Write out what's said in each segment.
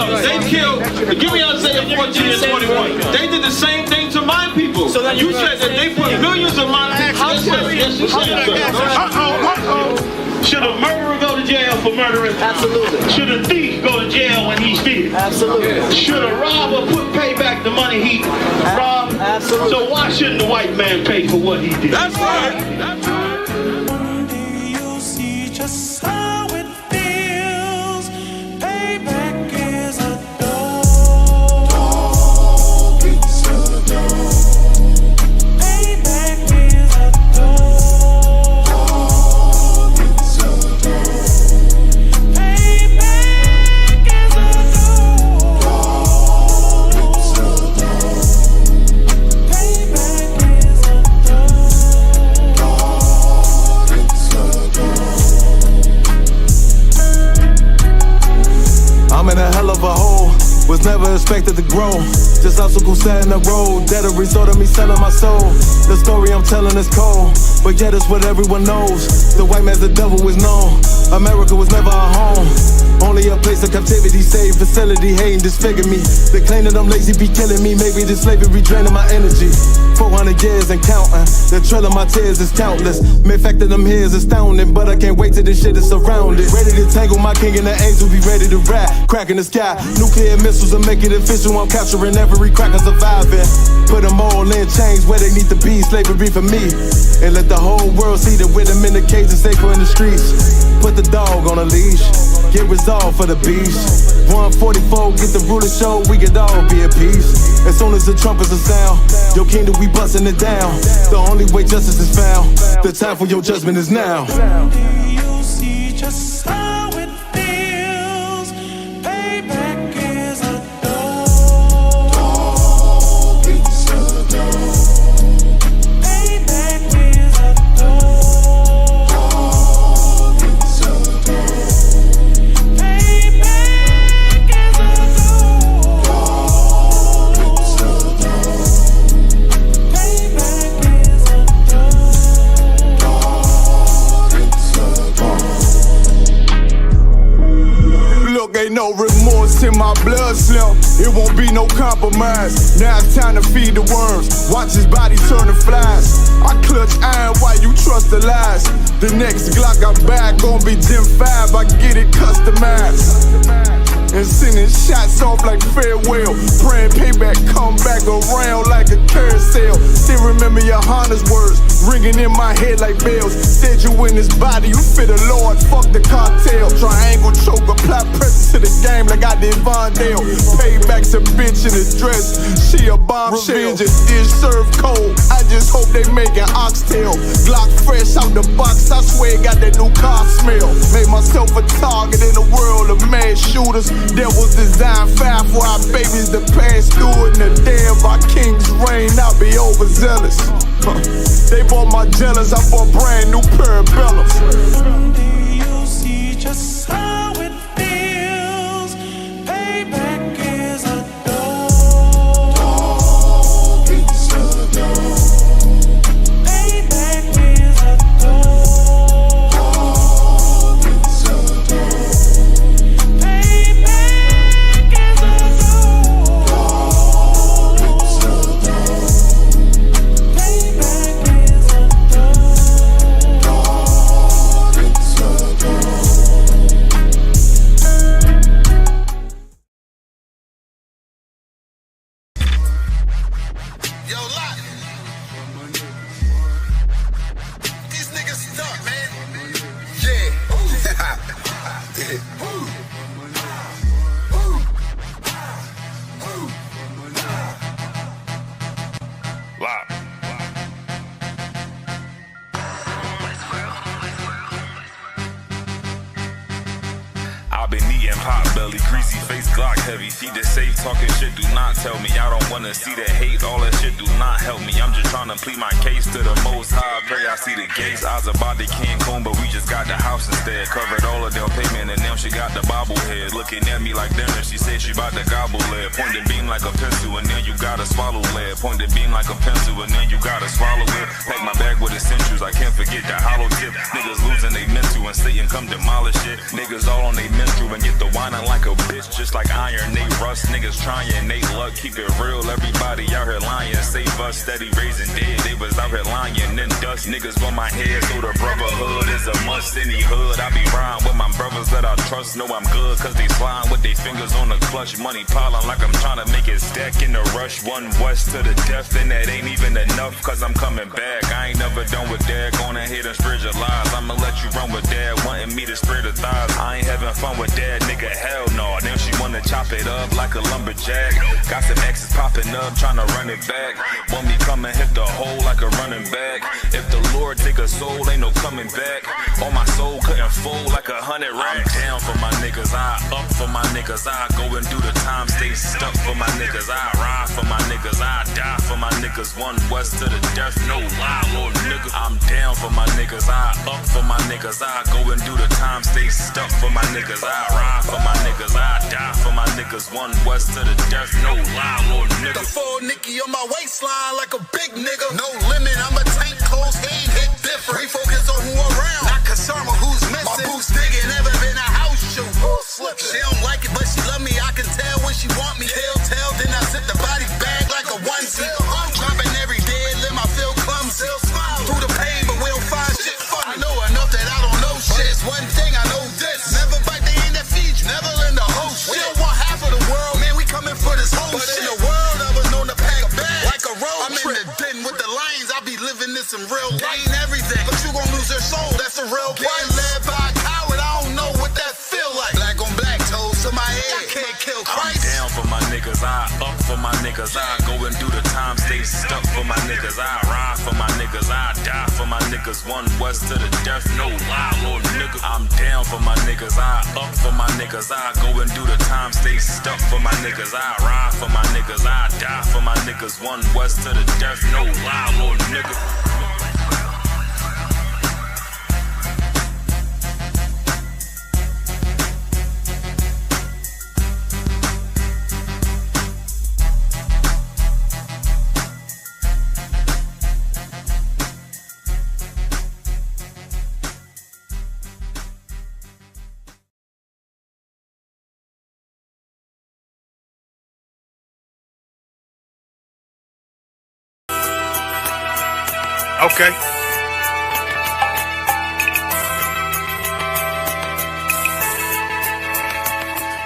They killed, give me Isaiah 14 and 21. They did the same thing to my people. So you said that they put millions of my people. Should a murderer go to jail for murdering? Absolutely. Should a thief go to jail when he steals? Absolutely. Should a robber pay back the money he robbed? Absolutely. So why shouldn't the white man pay for what he did? That's right. That's right. One day you'll see just how it feels. Payback is a dog. It's a dog. Payback is a dog. I'm in a hell of a hole, was never expected to grow. Just obstacles set in the road, that a result of me selling my soul. The story I'm telling is cold, but yet it's what everyone knows. The white man's the devil is known. America was never our home, only a place of captivity, saved facility, hating, disfigure me. They claim that I'm lazy, be killing me. Maybe this slavery draining my energy. 400 years and counting, the trail of my tears is countless. Main fact that I'm here is astounding, but I can't wait till this shit is surrounded. Ready to tangle my king and the angels, be ready to rap. Cracking the sky, nuclear missiles will make it official. I'm capturing every cracker surviving. Put them all in chains where they need to be, slavery for me. And let the whole world see that with them in the cage and safer in the streets. Put the dog on a leash, get resolved for the beast. 144, get the ruler show, we could all be at peace. As soon as the trumpets are sound, your kingdom we busting it down. The only way justice is found, the time for your judgment is now. You'll see just how it feels. Payback is a dog. It's a dog. Payback is a dog. It's a dog. Payback is a dog. It's a dog. Payback is a Look, ain't no remorse in my blood, Slim. It won't be no compromise. Now it's time to feed the worms. Watch his body turn to flies. I clutch iron while you trust the lies. The next Glock I buy gon' be Gen 5. I get it customized. And sending shots off like farewell. Praying payback come back around like a carousel. Still remember your Honda's words ringing in my head like bells. Said you in this body, you fit the Lord, fuck the cartel. Triangle choke, apply pressure to the game like I did Vondale. Payback's a bitch in a dress, she a bombshell. Revenge is served cold, I just hope they make an oxtail. Glock fresh out the box, I swear it got that new car smell. Made myself a target in a world of mad shooters. There was design 5 for our babies to pass through. In the day of our king's reign, I'll be overzealous. They bought my jealous, I bought brand new parabellums. Someday you'll see just how it feels. Payback is a dog. It's a dog. Payback is a dog. It's a dog. Payback is a dog. It's a dog. Payback is a dog. It's a dog. Yo, Lot. These niggas stuck, man. Yeah. Wow. I've been eating pot belly, greasy face, Glock heavy. Feed the safe, talking shit, do not tell me. I don't wanna see the hate, all that shit do not help me. I'm just trying to plead my case to the most high. Pray I see the gates. Eyes about the Cancun, but we just got the house instead. Covered all of their payment, and now she got the bobblehead. Looking at me like dinner, she said she about to gobble lead. Point the beam like a pencil, and then you gotta swallow lead. Point the beam like a pencil, and then you gotta swallow it. Pack my bag with essentials, I can't forget the hollow tip. Niggas losing they mental, and Satan come demolish it. Niggas all on they menstrual and get the whining like a bitch. just like iron, they rust. Niggas trying, they luck, keep it real. Everybody out here lying, save us, steady raising dead. They was out here lying, then dust. Niggas on my head, so the brotherhood is a must. Any hood, I be riding with my brothers that I trust. Know I'm good, cause they slime with their fingers on the clutch. Money piling like I'm trying to make it stack in the rush. One west to the death, and that ain't even enough, cause I'm coming back. I ain't never done with that, gonna hit and spread your lies. I'ma let you run with that, wanting me to spread the thighs. I ain't having fun with that, nigga, hell no. Then she wanna chop it up like a lumberjack. Got some exes popping up, trying to run it back. Want me come and hit the hole like a running back. If the Lord take a soul, ain't no coming back. On my soul couldn't fold like 100 racks. I'm down for my niggas, I up for my niggas. I go and do the time, stay stuck for my niggas. I ride for my niggas, I die for my niggas. One west to the death, no lie, little nigga. I'm down for my niggas, I up for my niggas. I go and do the time, stay stuck for my niggas. I ride for my niggas, I die for my niggas. One west to the death, no lie, little nigga. The full Nicky on my waistline like a big nigga. No limit, I'm a tank, close game, hit different. We focus on who around, not concerned with who's missing. My boots digging, never been a house shoe. She don't like it, but she love me. I can tell when she want me. Tell, then I zip the body bag like a onesie. I'm dropping every day, limb, I feel clumsy. Through the pain, but we don't find shit funny. I know enough that I don't know shit. It's one thing I know this. Never bite the hand that feeds you, never lend a whole shit. We don't want half of the world, man, we coming for this whole shit. But in the world, I was known to pack bags like a road trip. I'm in the den with the lions, I be living this in real life. Ain't everything, but you gon' lose your soul, that's a real price. Getting led by a coward, I don't know what that feel like. Black on black, toes to my head, I can't kill Christ. I'm down for my niggas, I up for my niggas. I go and do the time, stay stuck for my niggas. I ride for my niggas, I die for my niggas. One west to the death, no lie, little nigga. I'm down for my niggas, I up for my niggas. I go and do the time, stay stuck for my niggas. I ride for my niggas, I die for my niggas. One west to the death, no lie, little nigga. Okay.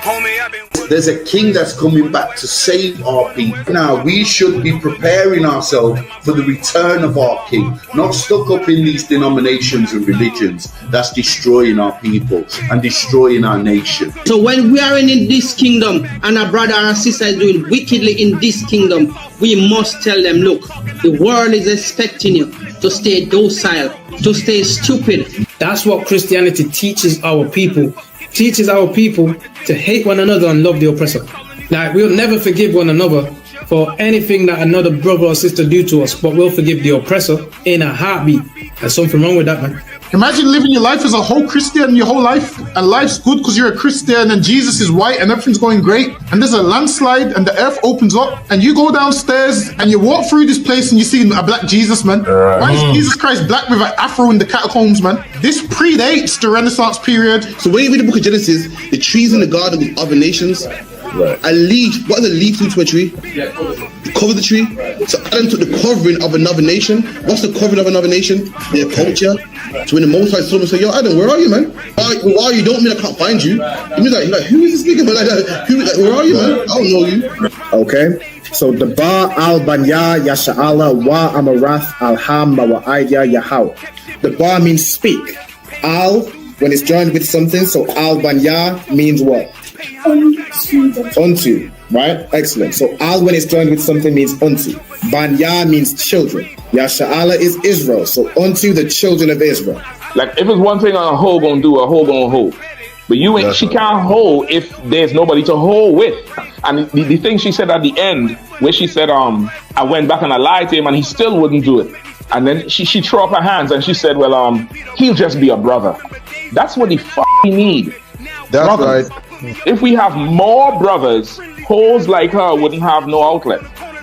Homie, I've been... There's a king that's coming back to save our people. Now, we should be preparing ourselves for the return of our king, not stuck up in these denominations and religions that's destroying our people and destroying our nation. So when we are in this kingdom and our brother or sister is doing wickedly in this kingdom, we must tell them, look, the world is expecting you to stay docile, to stay stupid. That's what Christianity teaches our people. Teaches our people to hate one another and love the oppressor. Like, we'll never forgive one another for anything that another brother or sister do to us, but we'll forgive the oppressor in a heartbeat. There's something wrong with that, man. Imagine living your life as a whole Christian your whole life, and life's good because you're a Christian and Jesus is white and everything's going great, and there's a landslide and the earth opens up and you go downstairs and you walk through this place and you see a black Jesus, man. Why is Jesus Christ black with an afro in the catacombs, man? This predates the Renaissance period. So when you read the book of Genesis, the trees in the garden with other nations, a leaf, what does a leaf do to a tree? Cover the tree. So Adam took the covering of another nation. What's the covering of another nation? Their culture. So when the Most High saw him, say, yo, Adam, where are you, man? Why you don't mean I can't find you? He means like, who is this nigga? Man? Like, where are you, man? I don't know you. Okay. So the Ba al Banya Yasha'ala wa Amarath al Ham wa Aidya Yahweh. The Ba means speak. Al, when it's joined with something, so al Banya means what? Unto, right? Excellent. So al when it's joined with something means unto. Banya means children. Yasha'ala is Israel. So unto the children of Israel. Like if it's one thing a hoe gonna do, a hoe gonna hold. But you ain't. She can't hold if there's nobody to hold with. And the thing she said at the end, where she said, I went back and I lied to him, and he still wouldn't do it. And then she threw up her hands and she said, well, he'll just be a brother. That's what he need. That's brothers. right. If we have more brothers, hoes like her wouldn't have no outlet.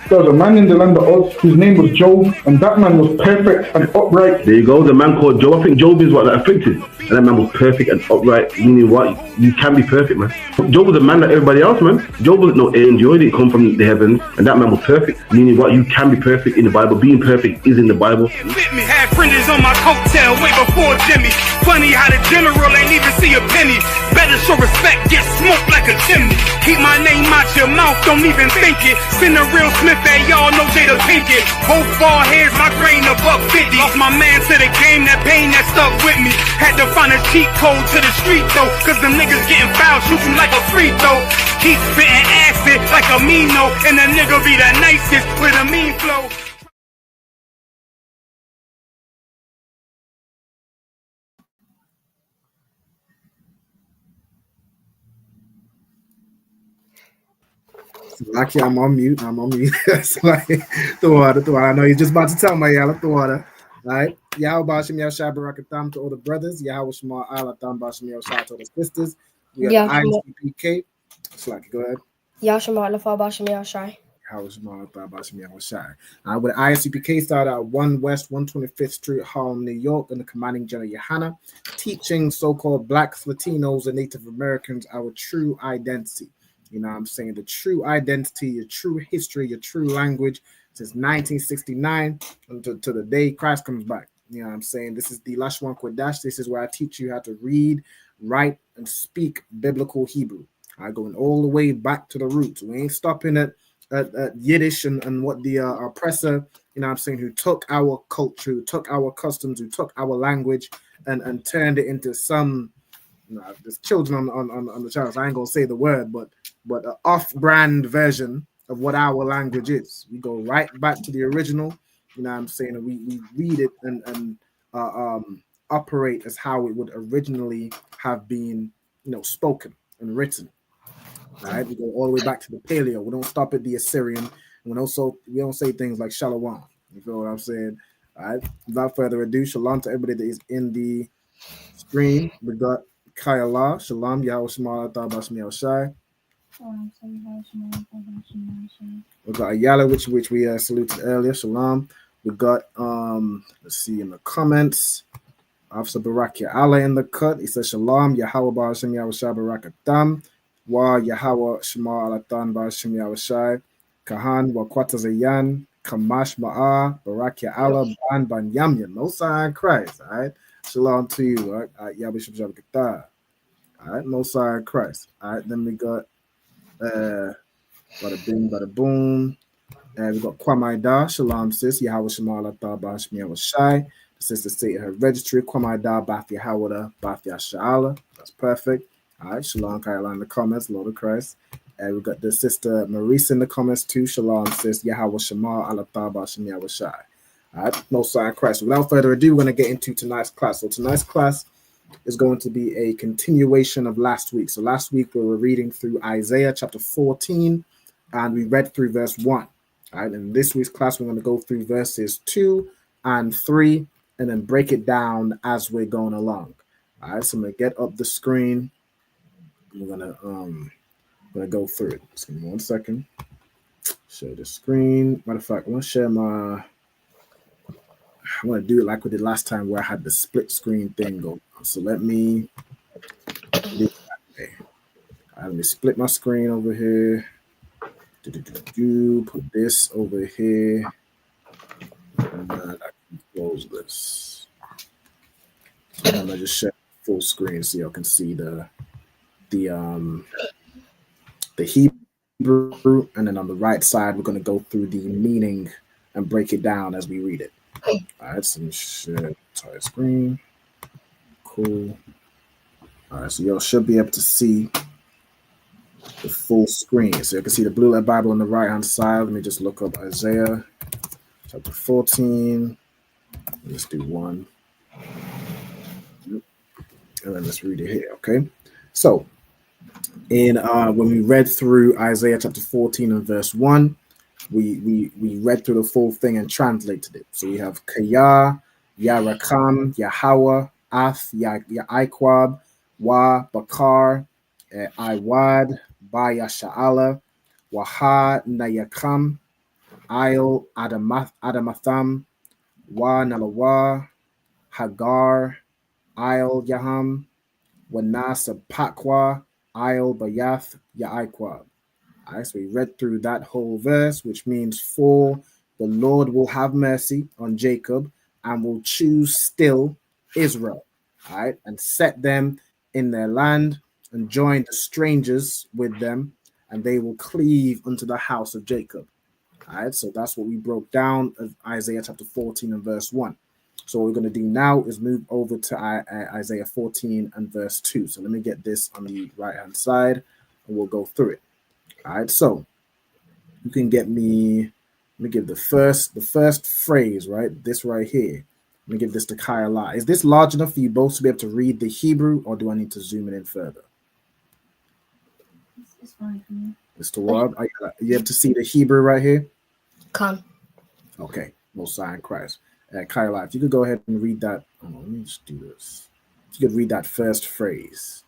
There was a man in the land of Oz, his name was Job, and that man was perfect and upright. There you go, the man called Job. I think Job is what, afflicted. And that man was perfect and upright, meaning what? You can be perfect, man. Job was a man like everybody else, man. Job wasn't no angel, he didn't come from the heavens, and that man was perfect, meaning what? You can be perfect in the Bible. Being perfect is in the Bible. With me, had fringes on my coattail way before Jimmy. Funny how the general ain't even see a penny. Better show respect, get smoked like a chimney. Keep my name out your mouth, don't even think it. Send a real Smith at y'all, know Jada Pinkett. Both ball heads, my grain above 50. Lost my man to the game, that pain that stuck with me. Had to find a cheat code to the street though, cause them niggas getting foul, shoot you like a free throw. Keep spitting acid like a Mino, and the nigga be the nicest with a mean flow. Lucky I'm on mute. It's like the water. I know you're just about to tell me, y'all. The water. All right. Yahweh Bashim Yahshua Barakatam to all the brothers. Yahweh Shema Allah Tam Bashim Yahshua to all the sisters. We have the ISUPK. Slacky, go ahead. Yahshua Allah Bashim Yahshua. Yahweh Shema Allah Tam Bashim Yahshua. With ISUPK started at 1 West 125th Street, Harlem, New York, in the commanding General Yohana, teaching so-called Blacks, Latinos, and Native Americans our true identity. You know what I'm saying? The true identity, your true history, your true language since 1969 until to the day Christ comes back. You know what I'm saying? This is the Lashawan Qadash. This is where I teach you how to read, write, and speak biblical Hebrew. I going all the way back to the roots. We ain't stopping at Yiddish and what the oppressor, you know what I'm saying, who took our culture, who took our customs, who took our language and turned it into some, you know, there's children on the channel, so I ain't gonna say the word, but an off-brand version of what our language is. We go right back to the original, you know what I'm saying, and we read it and operate as how it would originally have been, you know, spoken and written. All right, we go all the way back to the Paleo. We don't stop at the Assyrian. We don't say things like Shalom. You feel what I'm saying? All right, without further ado, shalom to everybody that is in the stream. We got Kayala, shalom, Yahweh Shema, Bashmi Shai. We got Ayala, which we saluted earlier, shalom. We got let's see in the comments, Officer Barakia Allah in the cut. He says shalom, Yahweh Bashim Yahweh Shai Barakatam, Wa Yahweh Shema Alatan Bashim Yahweh Shai, Kahan Wa Kwatazayan, Kamash Ma'a, Barakia Allah, Ban Yamya, no sign Christ, all right. Shalom to you, all right. Yahweh Shema All right, no sign Christ. All right, then we got bada bing, bada boom. And we got Kwamaida, shalom sis, Yahweh Shema Allah Bashim Yahweh Shai. The sister stated her registry, Kwamaida, Bath Yahweh, Bath Yasha'ala. That's perfect. All right, shalom, Kayla in the comments, Lord of Christ. And we got the sister Marisa in the comments too. Shalom, sis, Yahweh Shema Allah Bashim Yahweh Shai. All right, no sign Christ. Without further ado, we're going to get into tonight's class. So tonight's class is going to be a continuation of last week. So last week we were reading through Isaiah chapter 14, and we read through verse 1. All right, in this week's class, we're going to go through verses 2 and 3, and then break it down as we're going along. All right, so I'm going to get up the screen. We're going to go through it. Just give me 1 second. Share the screen. Matter of fact, I want to share my... I want to do it like we did last time where I had the split screen thing go. So let me do it that way. All right, let me split my screen over here. Put this over here. And I can close this. So I'm going to just share full screen so y'all can see the Hebrew. And then on the right side, we're going to go through the meaning and break it down as we read it. All right, so let me share the entire screen. Cool. All right, so y'all should be able to see the full screen. So you can see the blue letter Bible on the right-hand side. Let me just look up Isaiah chapter 14. Let's do 1. And then let's read it here, okay? So, when we read through Isaiah chapter 14 and verse 1, we read through the full thing and translated it. So we have Kaya, Yarakam, Yahweh, Af, Yaikwab, Wa, Bakar, Iwad, Ba Yasha'ala, Waha, Nayakam, Il Adamatham, Wa Nalawa, Hagar, Il Yaham, Wanasa Pakwa, Il Bayath Ya'ikwa. All right, so we read through that whole verse, which means for the Lord will have mercy on Jacob and will choose still Israel, all right, and set them in their land and join the strangers with them, and they will cleave unto the house of Jacob. All right, so that's what we broke down of Isaiah chapter 14 and verse 1. So what we're going to do now is move over to Isaiah 14 and verse 2. So let me get this on the right-hand side, and we'll go through it. All right, so you can get me. Let me give the first phrase, right? This right here. Let me give this to Kyle. Is this large enough for you both to be able to read the Hebrew, or do I need to zoom it in further? It's fine for me. Mr. Ward, are you able to see the Hebrew right here? Come. Okay, Most High in Christ. Kyle, if you could go ahead and read that. Oh, let me just do this. If you could read that first phrase.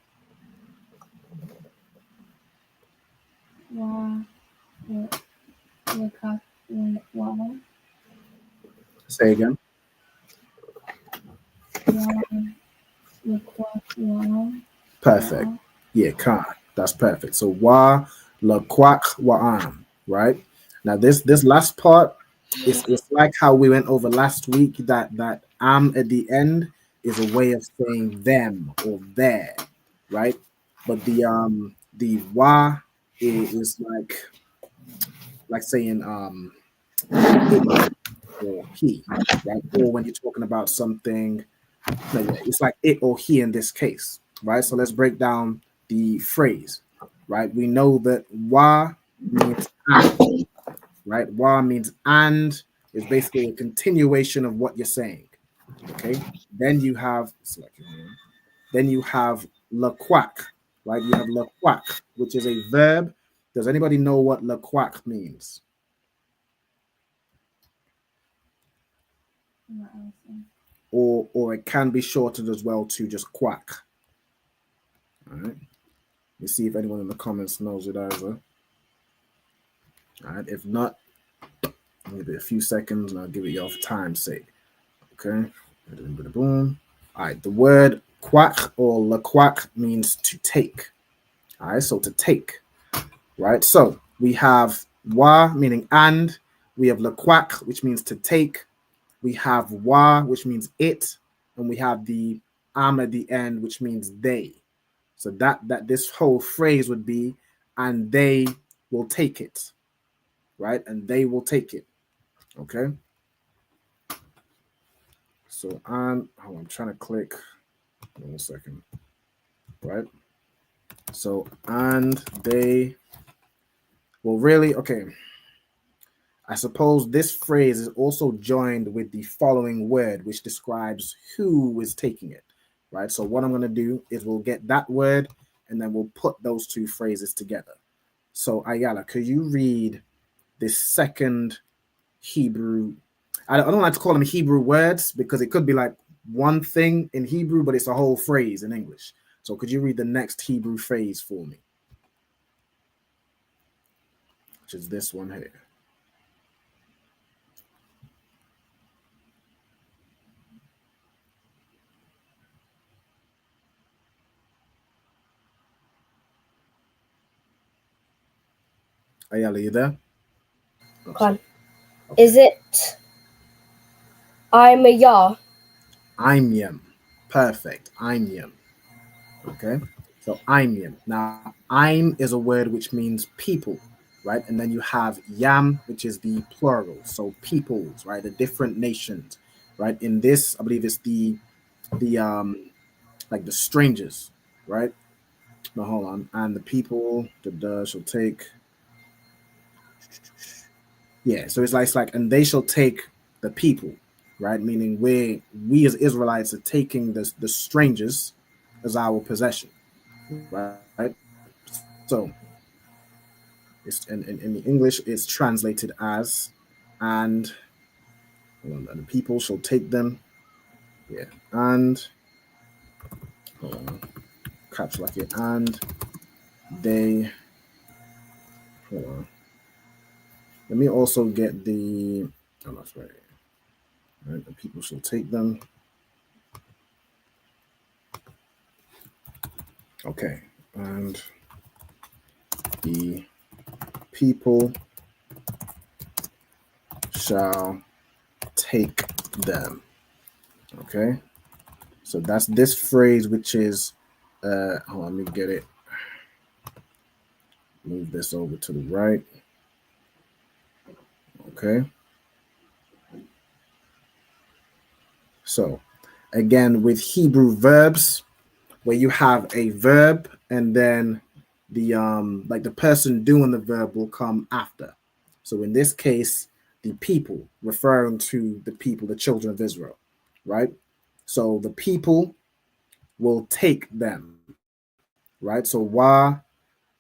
Say again. Perfect. Yeah, Khan. That's perfect. So wa la kwak wa'am, right? Now this last part is it's like how we went over last week that am at the end is a way of saying them or there, right? But the wa is like saying it or he, right? Or when you're talking about something, it's like it or he in this case, right? So let's break down the phrase, right? We know that wa means and, right? Wa means and is basically a continuation of what you're saying. Okay. Then you have la quack, right? You have la quack, which is a verb. Does anybody know what la quack means? Or it can be shortened as well to just quack. All right. Let me see if anyone in the comments knows it either. All right. If not, I'll give it a few seconds and I'll give it y'all for time's sake. Okay. Boom. All right. The word quack or la quack means to take. All right. So to take. Right. So we have wa meaning and. We have la quack, which means to take. We have wa, which means it. And we have the am at the end, which means they. So that this whole phrase would be, and they will take it, right? And they will take it, okay? So I'm trying to click. 1 second, right? So and they will really, okay. I suppose this phrase is also joined with the following word, which describes who is taking it, right? So what I'm going to do is we'll get that word and then we'll put those two phrases together. So Ayala, could you read this second Hebrew? I don't like to call them Hebrew words because it could be like one thing in Hebrew, but it's a whole phrase in English. So could you read the next Hebrew phrase for me? Which is this one here. Ayala, you there? Come. Is it I'm a ya? I'm yam. Perfect. I'm yam. Okay. So I'm yam. Now, I'm is a word which means people, right? And then you have yam, which is the plural. So peoples, right? The different nations, right? In this, I believe it's the like the strangers, right? But hold on. And the people, the shall take. Yeah, so it's like, and they shall take the people, right? Meaning we as Israelites are taking the strangers as our possession, right? So it's in the English, it's translated as, and the people shall take them. Yeah, and hold on, capture like it, and they hold on. Let me also get the. Oh, that's right. Right, the people shall take them. Okay, and the people shall take them. Okay, so that's this phrase, which is hold on, let me get it. Move this over to the right. Okay, so again with Hebrew verbs, where you have a verb and then the like the person doing the verb will come after. So in this case, the people, referring to the people, the children of Israel, right? So the people will take them, right? So wa,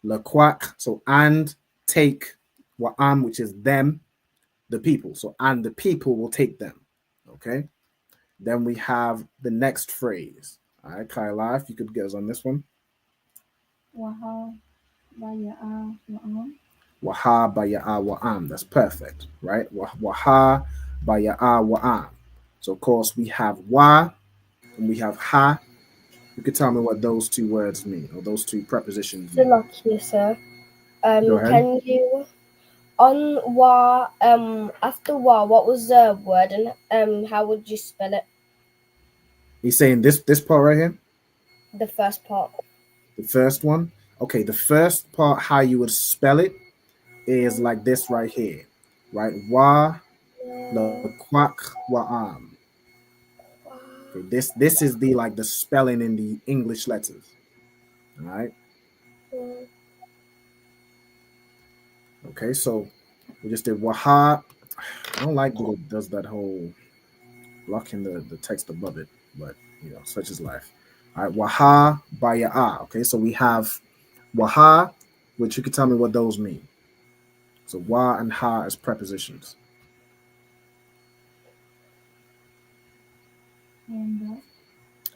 laquak, so and take, wa'am, which is them, the people. So and the people will take them, okay? Then we have the next phrase. All right, Kyla, if you could get us on this one. Waha baya'a wa'am. That's perfect, right? Waha baya'a wa'am. So of course we have wa and we have ha. You could tell me what those two words mean, or those two prepositions mean. Lucky, sir. Go ahead. Can you on wa after wa? What was the word and how would you spell it? He's saying this part right here. The first part. The first one. Okay, the first part, how you would spell it is like this right here, right? Wa la quack wa'am. Okay, this is the like the spelling in the English letters. All right. Okay, so we just did waha. I don't like that it does that whole blocking the text above it, but you know, such is life. All right, waha baya'a. Okay, so we have waha, which you can tell me what those mean. So wa and ha as prepositions.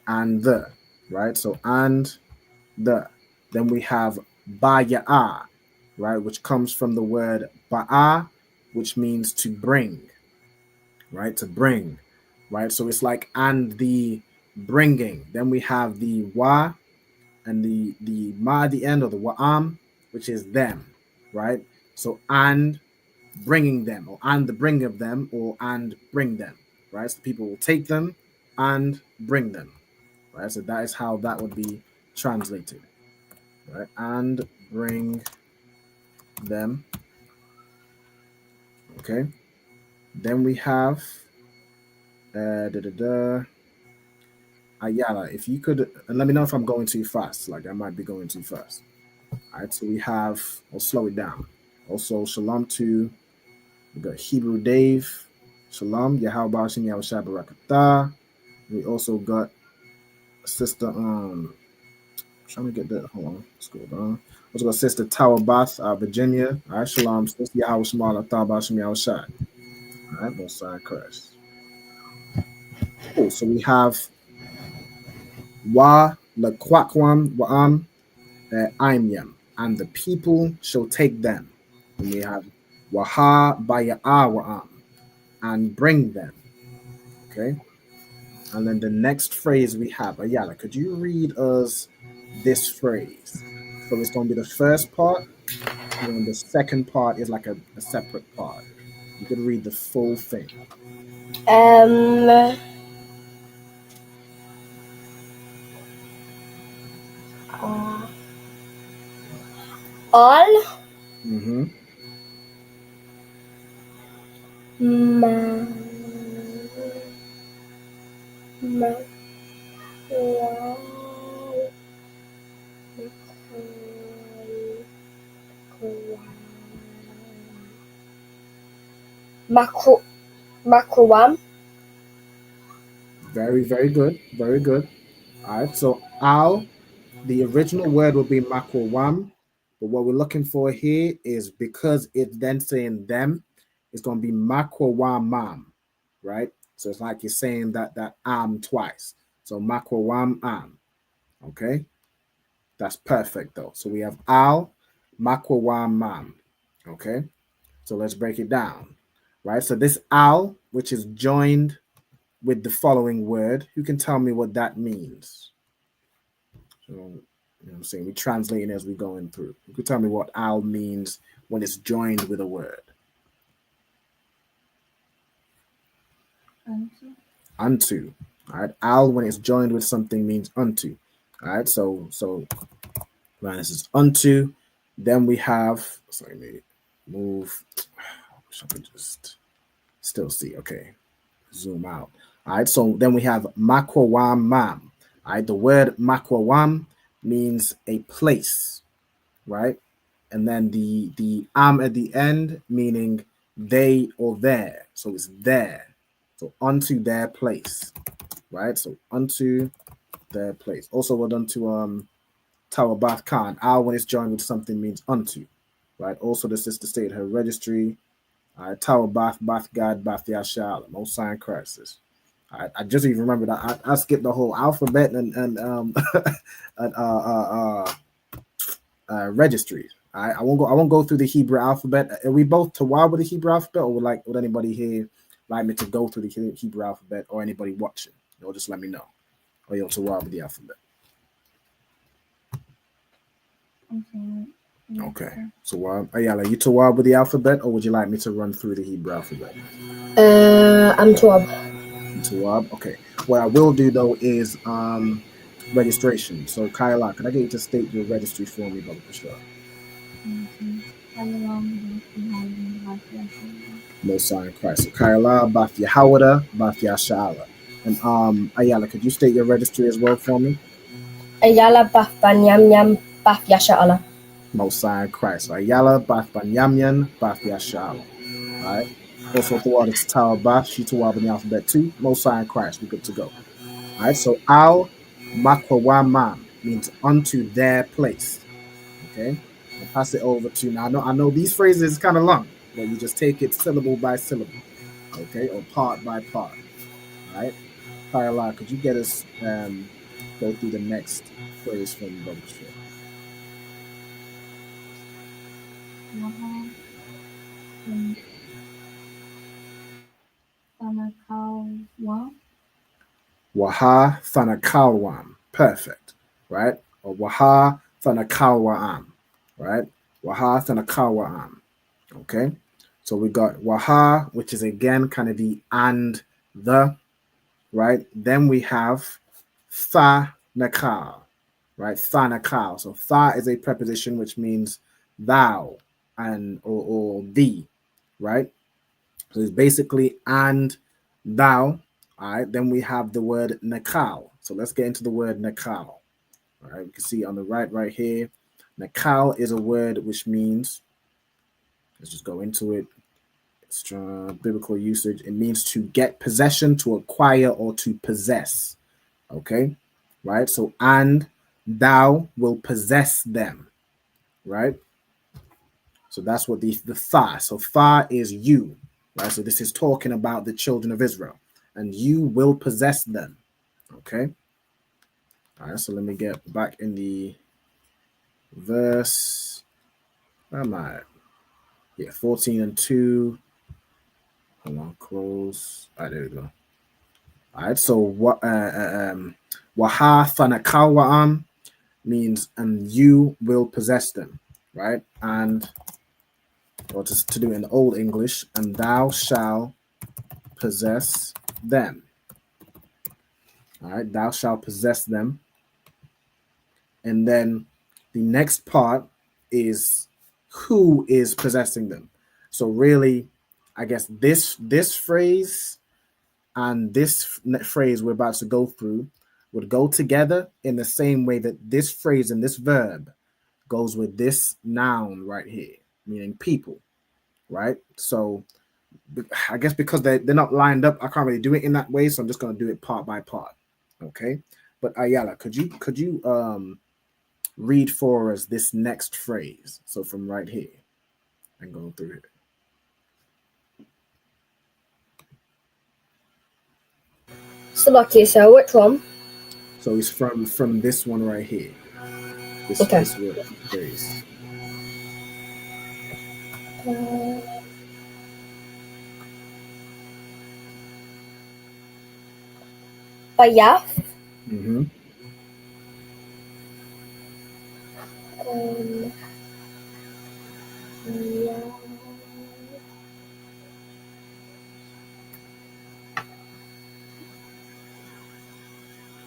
And the, right? So and the. Then we have baya'a, right? Which comes from the word ba'a, which means to bring, right? To bring, right? So it's like and the bringing. Then we have the wa and the ma at the end, or the wa'am, which is them, right? So and bringing them, or and the bring of them, or and bring them, right? So people will take them and bring them, right? So that is how that would be translated, right? And bring them. Okay. Then we have Ayala. If you could, and let me know if I'm going too fast. Like I might be going too fast. All right. So we have. I'll slow it down. Also, shalom to. We got Hebrew Dave. Shalom. Yahweh Bashim Yahweh Barakatah. We also got Sister. Trying to get that. Hold on. Scroll down. Also got Sister Tower Bath, Virginia. All right. Shalom. Sister Yahweh Shemala Bashim Yahweh Shai. All right. Both side Christ. Cool. So we have Wa la kwakwam wa'am aimyam, and the people shall take them. And we have Waha baya'a wa'am, and bring them. Okay. And then the next phrase we have, Ayala, could you read us this phrase? So it's going to be the first part, and then the second part is like a separate part. You could read the full thing. All. Mm-hmm. Makuwam. Very, very good. Very good. All right. So al, the original word will be makwam, but what we're looking for here is because it's then saying them, it's going to be makwam, right? So it's like you're saying that am twice. So makwam am. Okay. That's perfect though. So we have al, makwam mam. Okay. So let's break it down, right? So this al, which is joined with the following word, who can tell me what that means? So, you know what I'm saying? We're translating as we're going through. You can tell me what al means when it's joined with a word. Unto. All right. Al, when it's joined with something, means unto. All right. So right, this is unto. Then we have, sorry, maybe move. I wish I could just still see. Okay. Zoom out. All right. So then we have makwawam mam. All right. The word makwawam means a place, right? And then the am at the end meaning they or there. So it's there. So unto their place, right? So unto their place. Also, we're done to Tawabath Khan. Al, when it's joined with something, means unto, right? Also, the sister stated her registry. Tawabath, Bath God, Bath Yashal, Most Sign Crisis. I just even remember that I skipped the whole alphabet and and registries. I won't go through the Hebrew alphabet. Are we both Tawab with the Hebrew alphabet, or would anybody here like me to go through the Hebrew alphabet, or anybody watching? You'll just let me know. Or you'll Tawab with the alphabet. Okay. So Ayala, you Tawab with the alphabet, or would you like me to run through the Hebrew alphabet? I'm Tawab. Tawab. Okay. What I will do though is registration. So Kyla, can I get you to state your registry for me, brother Kushla? Most High in Christ. So Kyla, Bath Yahawada, Bath Yashala. And Ayala, could you state your registry as well for me? Ayala Bath Banyam Yam Bath Yashala. Most High in Christ. So Ayala, Bath Banyamyan, Bath Yashala. All right. Also throughout it's Tower Bath, Shitawab in the alphabet too. Most High in Christ. We're good to go. All right. So Al Makwawamam means unto their place. Okay. I'll pass it over to now. I know these phrases is kind of long, but you just take it syllable by syllable. Okay, or part by part. All right. Kyla, could you get us go through the next phrase from Brother Shea? Waha Thanakalwam. Perfect. Right? Or Waha Thanakalwaam. Right? Waha Thanakalwaam. Okay. So we got Waha, which is again kind of the and the, right? Then we have Tha Nakal. Right? Tha Nakal. So Tha is a preposition which means thou and or thee, right? So it's basically and thou. All right, then we have the word nakal. So let's get into the word nakal. All right, you can see on the right here, nakal is a word which means, let's just go into it. It's biblical usage. It means to get possession, to acquire, or to possess. Okay, right? So and thou will possess them, right? So that's what the tha. So tha is you, right? So this is talking about the children of Israel. And you will possess them. Okay. All right. So let me get back in the verse. Where am I? Yeah, 14 and 2. Hold on, close. All right, there we go. All right. So what? Waha Thanakawa'am means and you will possess them, right? And or just to do it in Old English, and thou shalt possess them. All right, thou shalt possess them. And then the next part is who is possessing them. So really, I guess this phrase and this phrase we're about to go through would go together in the same way that this phrase and this verb goes with this noun right here, meaning people, right? So I guess because they're not lined up, I can't really do it in that way. So I'm just going to do it part by part. Okay. But Ayala, could you read for us this next phrase? So from right here and go through it. Salaki, so which one? So it's from this one right here. This word phrase. Bayaf. Mm-hmm. Yeah.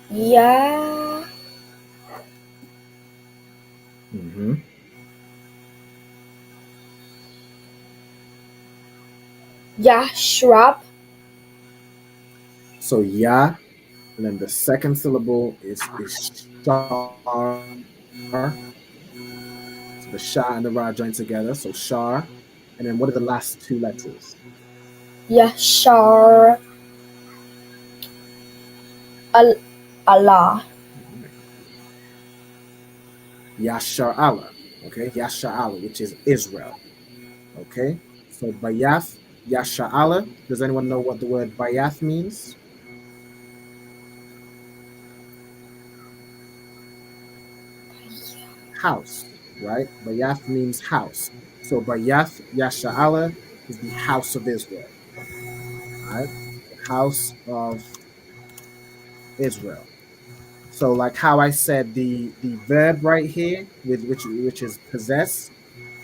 Yeah. Mm-hmm. Yashrab. So ya, and then the second syllable is shar. So the sha and the ra join together. So shar. And then what are the last two letters? Yashar. Allah. Yashar Allah. Okay, Yashar Allah, which is Israel. Okay, so Bayath, Yashar Allah. Does anyone know what the word Bayath means? House, right? Bayath means house. So Bayath Yashar Allah is the house of Israel. Right? The house of Israel. So like how I said, the verb right here, with which is possess,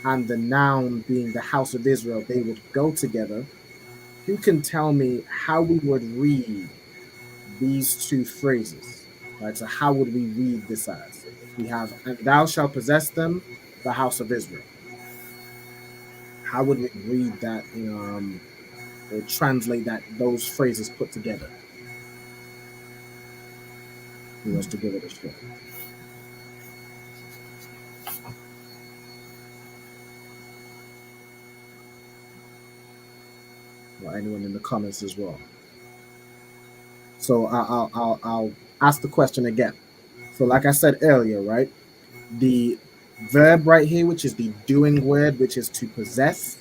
and the noun being the house of Israel, they would go together. Who can tell me how we would read these two phrases? Right. So how would we read this as? We have, and thou shalt possess them, the house of Israel. How would we read that in or translate that those phrases put together? Who wants to give it a shot? Or anyone in the comments as well. So I'll ask the question again. So like I said earlier, right? The verb right here, which is the doing word, which is to possess,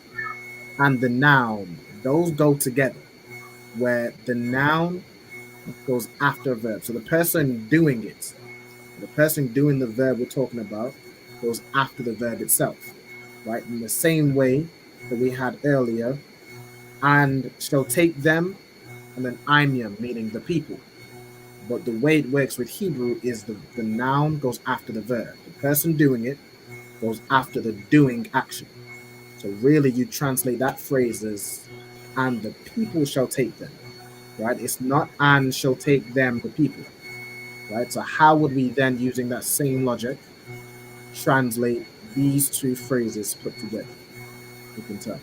and the noun, those go together, where the noun goes after a verb. So the person doing it, the person doing the verb we're talking about, goes after the verb itself, right? In the same way that we had earlier, and shall take them, and then Imyam, meaning the people. But the way it works with Hebrew is the noun goes after the verb. The person doing it goes after the doing action. So really you translate that phrase as, and the people shall take them, right? It's not and shall take them, the people, right? So how would we then, using that same logic, translate these two phrases put together? You can tell.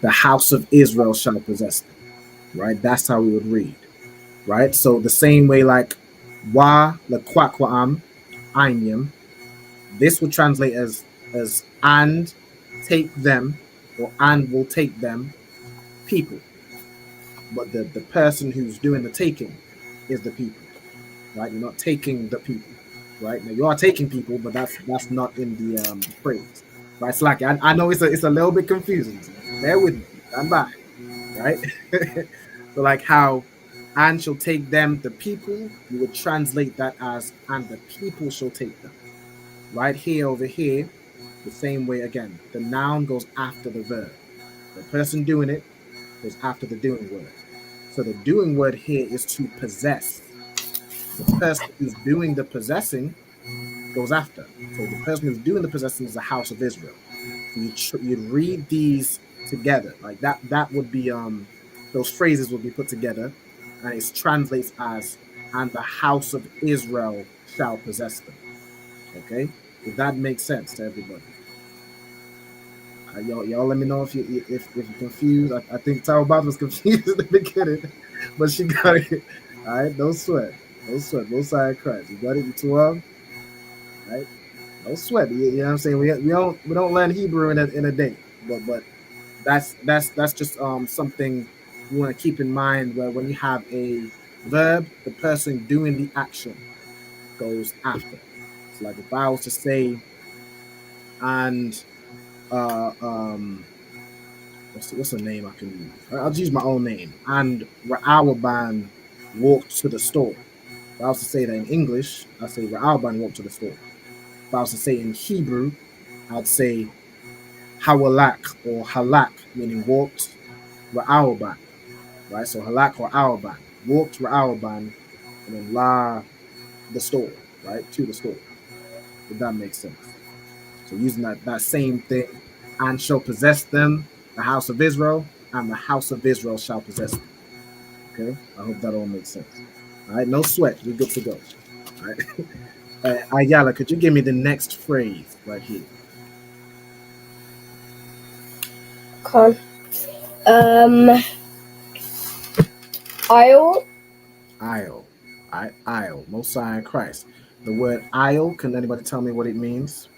The house of Israel shall possess them, right? That's how we would read, right? So the same way, like wa lequaquam ainyam, this would translate as and take them, or and will take them, people. But the person who's doing the taking is the people, right? You're not taking the people, right? Now you are taking people, but that's not in the phrase, right? It's like I know it's a little bit confusing. So bear with me, stand by, right? So like how and shall take them, the people, you would translate that as and the people shall take them. Right here, over here, the same way again. The noun goes after the verb. The person doing it goes after the doing word. So the doing word here is to possess. The person who's doing the possessing goes after. So the person who's doing the possessing is the house of Israel. So you'd read these together. Like that would be those phrases would be put together, and it translates as, and the house of Israel shall possess them. Okay? If that makes sense to everybody. Y'all let me know if you're confused. I think Tarabat was confused at the beginning, but she got it. All right, don't sweat. Don't sweat. Both sides Christ. You got it, you 12. Right? Don't sweat. You know what I'm saying? We don't learn Hebrew in a day. But that's just something you want to keep in mind, where when you have a verb, the person doing the action goes after. It's like if I was to say, and what's the name I can use? I'll use my own name. And Ra'awaban walked to the store. If I was to say that in English, I say Ra'awaban walked to the store. if I was to say in Hebrew, I'd say hawalak or halak, meaning walked, ra'alban, right? So halak or alban, walked ra'alban, and then la, the store, right? To the store. If that makes sense. So using that same thing, and shall possess them, the house of Israel, and the house of Israel shall possess them. Okay, I hope that all makes sense. All right, no sweat, we're good to go. All right, Ayala, could you give me the next phrase right here? Okay. Isle. Isle. All right, isle. Most High in Christ. The word isle, can anybody tell me what it means?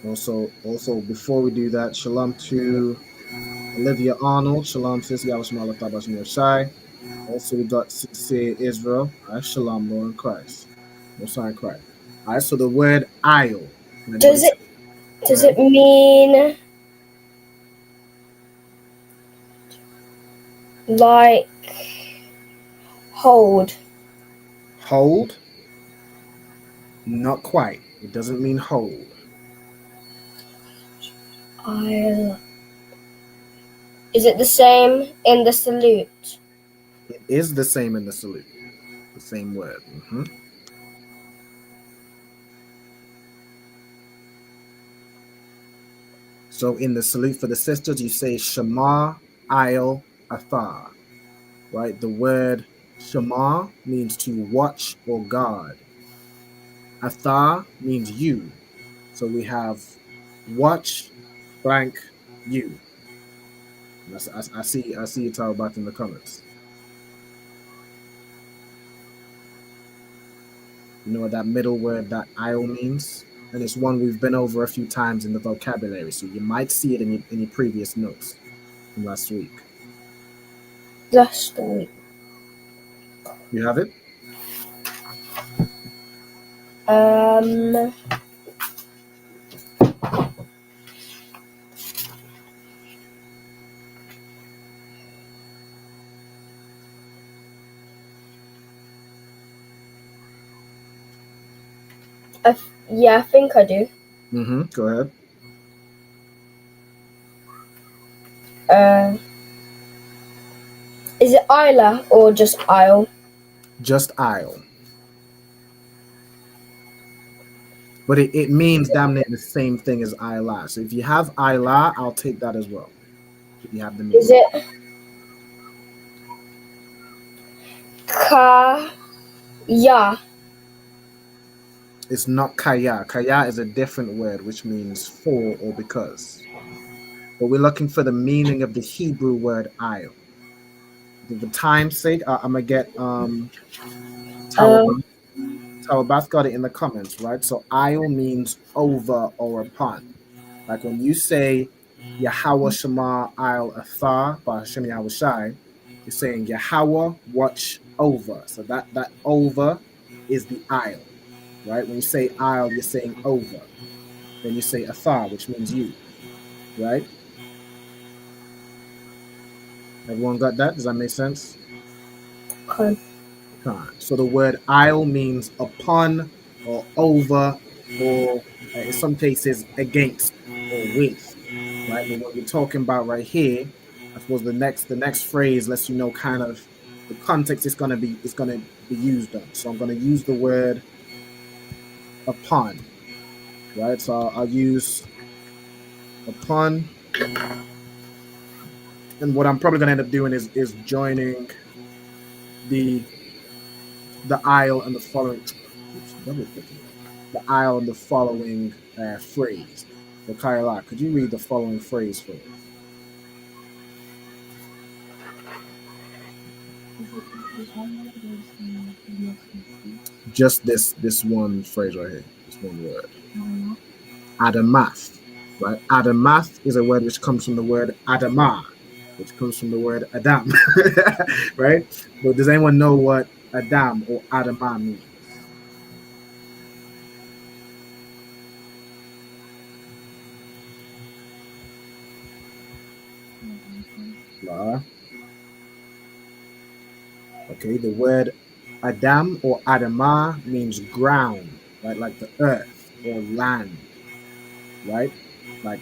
Also, before we do that, shalom to Olivia Arnold. Shalom sis, Yahweh Tabash Shai. Also, we got Sincere Israel. All right, shalom, Lord in Christ. Most High in Christ. All right, so the word isle. Does it mean like hold? Hold? Not quite. It doesn't mean hold. Isle. Is it the same in the salute? It is the same in the salute. The same word. Mm-hmm. So in the salute for the sisters, you say Shema, Isle, Athar. Right? The word Shema means to watch or guard. Athar means you. So we have watch, blank, you. I see you talk about in the comments. You know what that middle word, that isle means? And it's one we've been over a few times in the vocabulary, so you might see it in your previous notes from last week. Last week. You have it? Yeah, I think I do. Mm-hmm. Go ahead. Is it Isla or just Isle? Just isle. But it means damn near the same thing as Isla. So if you have Isla, I'll take that as well. If you have the meaning. Is it Kaya? It's not kaya. Kaya is a different word which means for or because. But we're looking for the meaning of the Hebrew word isle. For time's sake, I'm gonna get Tawabath got it in the comments, right? So isle means over or upon. Like when you say Yahweh Shema Isle Athar by Hashem Yahweh Shai, you're saying Yahweh watch over. So that over is the isle, right? When you say isle, you're saying over. Then you say Athar, which means you, right? Everyone got that? Does that make sense? Okay. So the word isle means upon or over or in some cases against or with, right? But what we're talking about right here, I suppose the next phrase lets you know kind of the context is gonna be used on. So I'm gonna use the word upon, right? So I'll use upon, and what I'm probably gonna end up doing is joining the isle and the following. The isle and the following phrase. So Kyla, could you read the following phrase for us? Just this one phrase right here, this one word. Adamath, right? Adamath is a word which comes from the word Adamah, which comes from the word Adam, right? But does anyone know what Adam or Adamah means? Laura? Okay, the word Adam or Adamah means ground, right? Like the earth or land, right? Like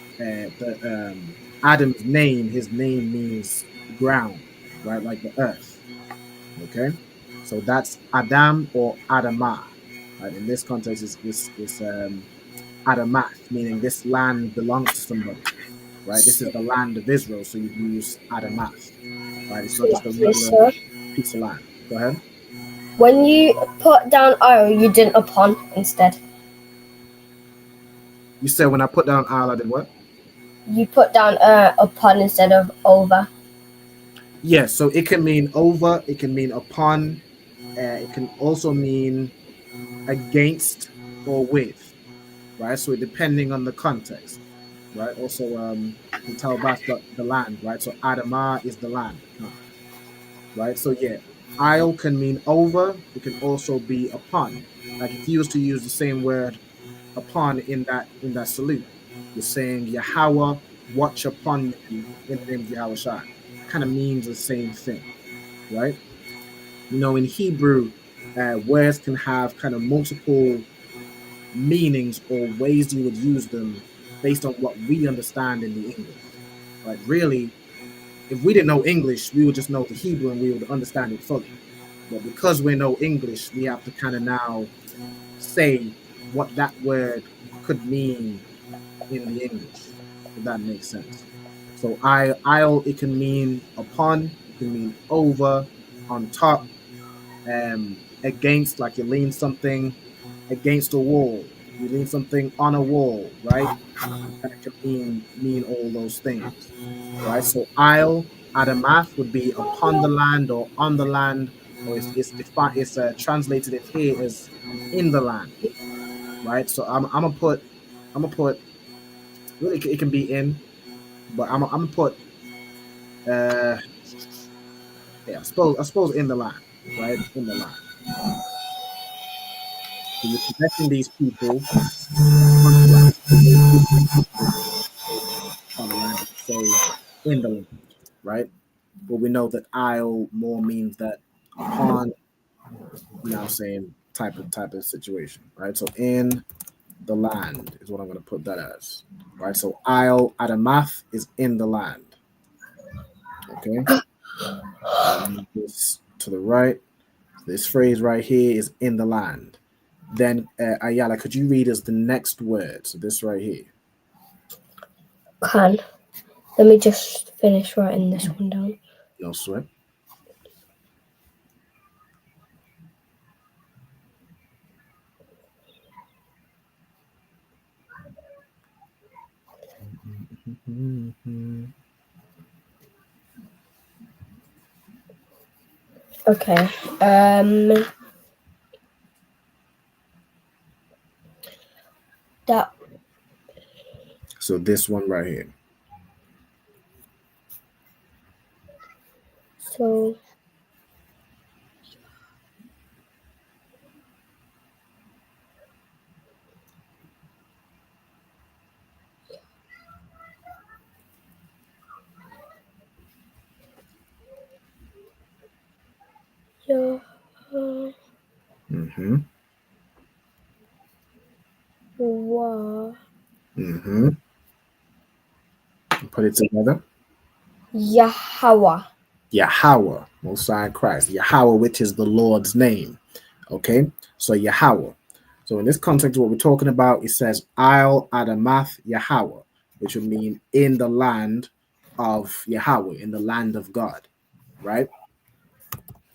Adam's name, his name means ground, right? Like the earth. Okay, so that's Adam or Adamah. Right? In this context, is Adamath, meaning this land belongs to somebody, right? This is the land of Israel, so you use Adamath, right? It's not just a Yes, regular sir. piece of land. Go ahead. When you put down "o," you did "upon" instead. You said when I put down Al, I did what? You put down "upon" instead of "over." Yeah, so it can mean over, it can mean upon, it can also mean against or with, right? So depending on the context, right? Also, in Talbas, the land, right? So Adamah is the land, right? So yeah, Isle can mean over, it can also be upon. Like if you was to use the same word upon in that salute, you're saying Yahweh watch upon you in the name of Yahweh Shai. Kind of means the same thing, right? You know, in Hebrew, words can have kind of multiple meanings or ways you would use them based on what we understand in the English. Right? Really, if we didn't know English, we would just know the Hebrew and we would understand it fully. But because we know English, we have to kind of now say what that word could mean in the English, if that makes sense. So I'll it can mean upon, it can mean over, on top, against, like you lean something against a wall, you lean something on a wall, right? That can mean all those things, right? So Isle Adamath would be upon the land or on the land, or it's defined, it's translated it here as in the land, right? So I'm gonna put really it can be in, but I'm gonna put yeah, I suppose in the land, right? In the land. So you're possessing these people on the land. On the land, say in the land, right? But we know that Isle more means that upon, you know what I'm saying, type of situation, right? So in the land is what I'm gonna put that as. Right. So Isle Adamath is in the land. Okay. Move this to the right. This phrase right here is in the land. Then Ayala, could you read us the next word? So this right here. Can. Let me just finish writing this one down. No sweat. Okay. That. So this one right here. So. Yeah. Mm-hmm. Wa. Mm-hmm. Put it together. Yahweh. Yahweh, Most High Christ. Yahweh, which is the Lord's name. Okay, so Yahweh. So in this context, what we're talking about, it says Isle Adamath Yahweh, which would mean in the land of Yahweh, in the land of God, right?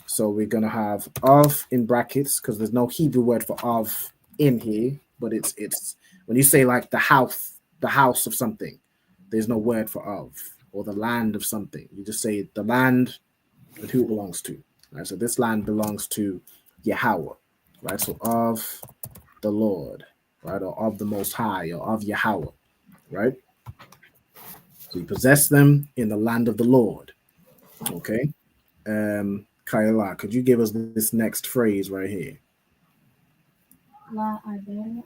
So we're gonna have of in brackets because there's no Hebrew word for of in here, but it's when you say like the house of something, there's no word for of, or the land of something. You just say the land and who it belongs to. Right. So this land belongs to Yahweh, right? So of the Lord, right? Or of the Most High, or of Yahweh, right? So you possess them in the land of the Lord. Okay. Kaila, could you give us this next phrase right here? La Iberia.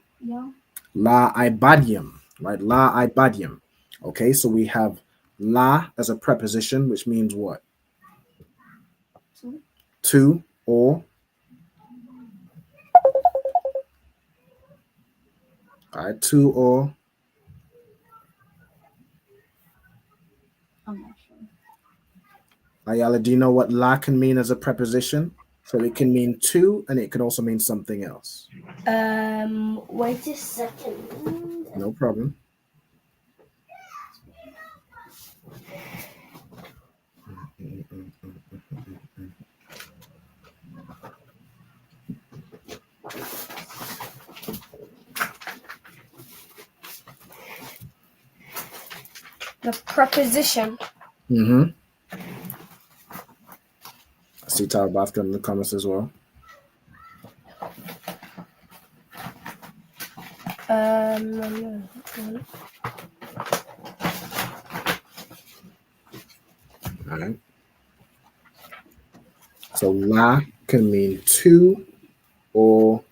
La Ibadium, right? La Ibadium. Okay, so we have la as a preposition, which means what? Two. To or All right, two or. I'm not sure. Ayala, do you know what la can mean as a preposition? So it can mean two, and it can also mean something else. Wait a second. No problem. The preposition. Mm-hmm. I see Tarabath in the comments as well. All right. So la can mean two or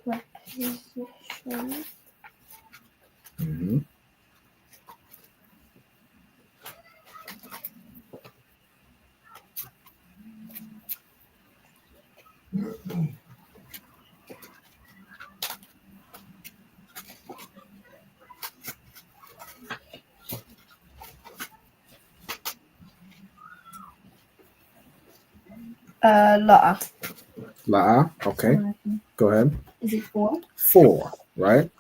Preposition. mm-hmm. La. La. Okay. Go ahead. Is it 4? 4, right?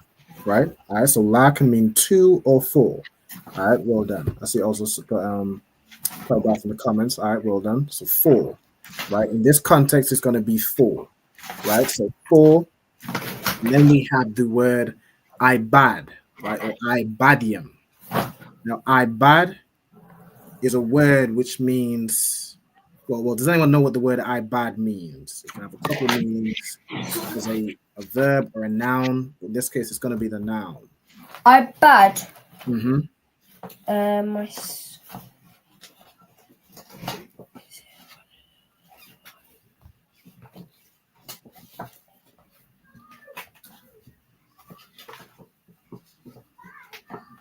Right. All right. So la can mean two or four. All right. Well done. I see also Tarabath in the comments. All right. Well done. So 4, right? In this context, it's going to be 4, right? So 4. And then we have the word ibad, right? Or ibadium. Now, ibad is a word which means, well, does anyone know what the word ibad means? It can have a couple of meanings as a verb or a noun. In this case, it's going to be the noun. Ibad. Mm-hmm.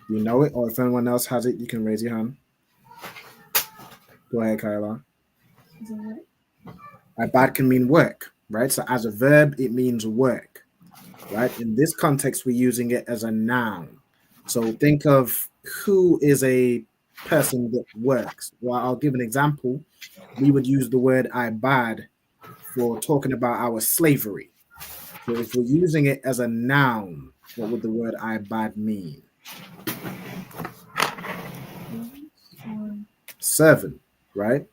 You know it, or if anyone else has it, you can raise your hand. Go ahead, Kyla. Is it what? Ibad can mean work, right? So as a verb, it means work, right? In this context, we're using it as a noun. So think of who is a person that works. Well, I'll give an example. We would use the word ibad for talking about our slavery. So if we're using it as a noun, what would the word ibad mean? Servant, right?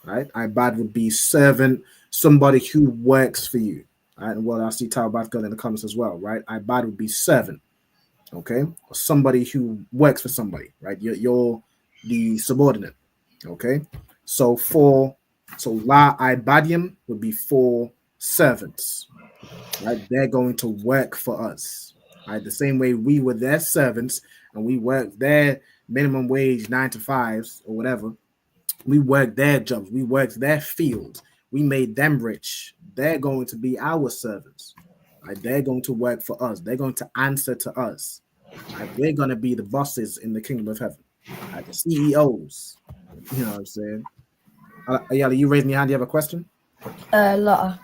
Right? Ibad would be servant, somebody who works for you. Right? And well, I see Tarabath got in the comments as well, right? Ibad would be servant, okay? Or somebody who works for somebody, right? You're the subordinate, okay? So la ibadium would be for servants, right? They're going to work for us, right? The same way we were their servants and we worked their minimum wage 9 to 5s or whatever. We worked their jobs. We worked their fields. We made them rich. They're going to be our servants. Right? They're going to work for us. They're going to answer to us. Right? We're going to be the bosses in the kingdom of heaven. Right? The CEOs. You know what I'm saying? Ayala, you raising your hand? Do you have a question? La.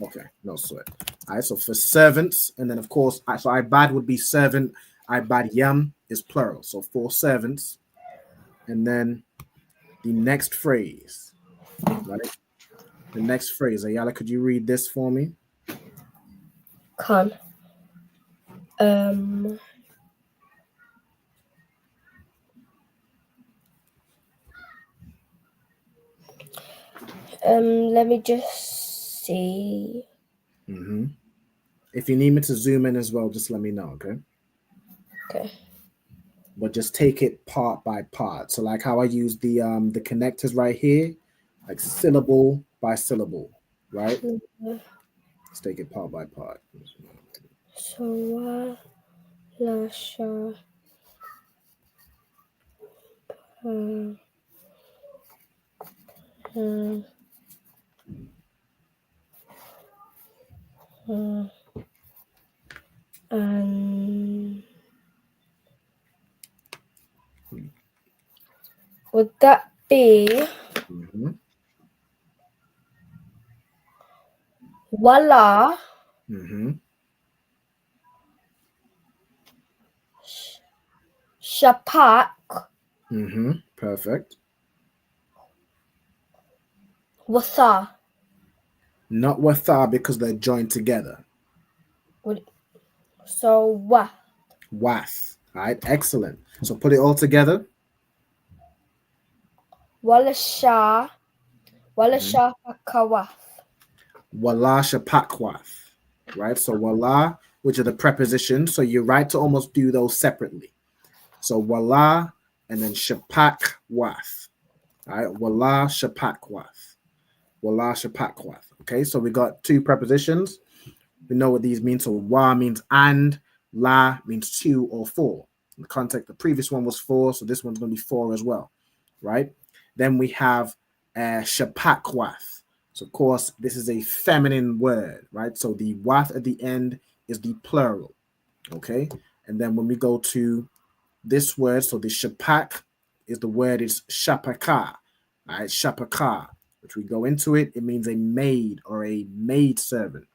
Okay, no sweat. All right, so for servants, and then of course, so ibad would be servant. Ibad yam is plural. So for servants, and then the next phrase, right? The next phrase. Ayala, could you read this for me? Con. Let me just see. Mm-hmm. If you need me to zoom in as well, just let me know, okay? Okay. But just take it part by part. So like how I use the connectors right here, like syllable by syllable, right? Let's take it part by part. So Lasha. Would that be Wala. Mm-hmm. Shapak. Mm-hmm. Perfect. Watha. Not watha because they're joined together. So wa. Wath. All right, excellent. So put it all together. Wala sha. Wala sha pakawath. Wala shapakwath. Right? So wala, which are the prepositions. So you're right to almost do those separately. So wala and then shapakwath. All right, wala shapakwath. Wala shapakwath. Okay, so we got two prepositions. We know what these mean. So wa means and, la means two or four. In the context, the previous one was four, so this one's going to be four as well, right? Then we have shapakwath. So of course, this is a feminine word, right? So the wath at the end is the plural, okay? And then when we go to this word, so the shapak is the word is shapaka, all right? Shapaka, which we go into it, it means a maid or a maid servant,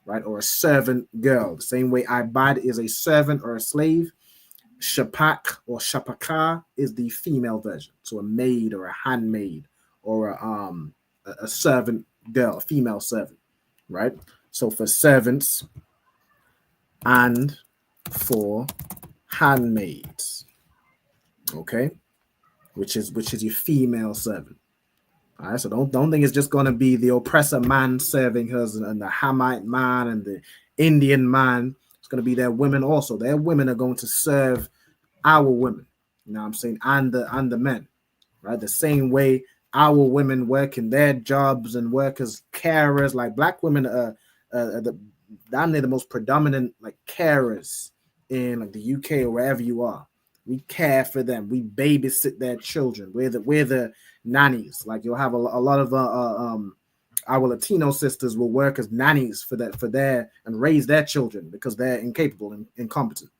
right? Or a servant girl. The same way Ibad is a servant or a slave, Shapak or Shapaka is the female version. So a maid or a handmaid or a servant girl, a female servant, right? So for servants and for handmaids, okay, which is your female servant. All right, so don't think it's just going to be the oppressor man serving her and the Hamite man and the Indian man. It's going to be their women also. Their women are going to serve our women. You know what I'm saying? And the men, right? The same way our women work in their jobs and work as carers. Like black women are down there the most predominant like carers in like the UK or wherever you are. We care for them. We babysit their children. We're the nannies. Like you'll have a lot of our Latino sisters will work as nannies for their and raise their children because they're incapable and incompetent,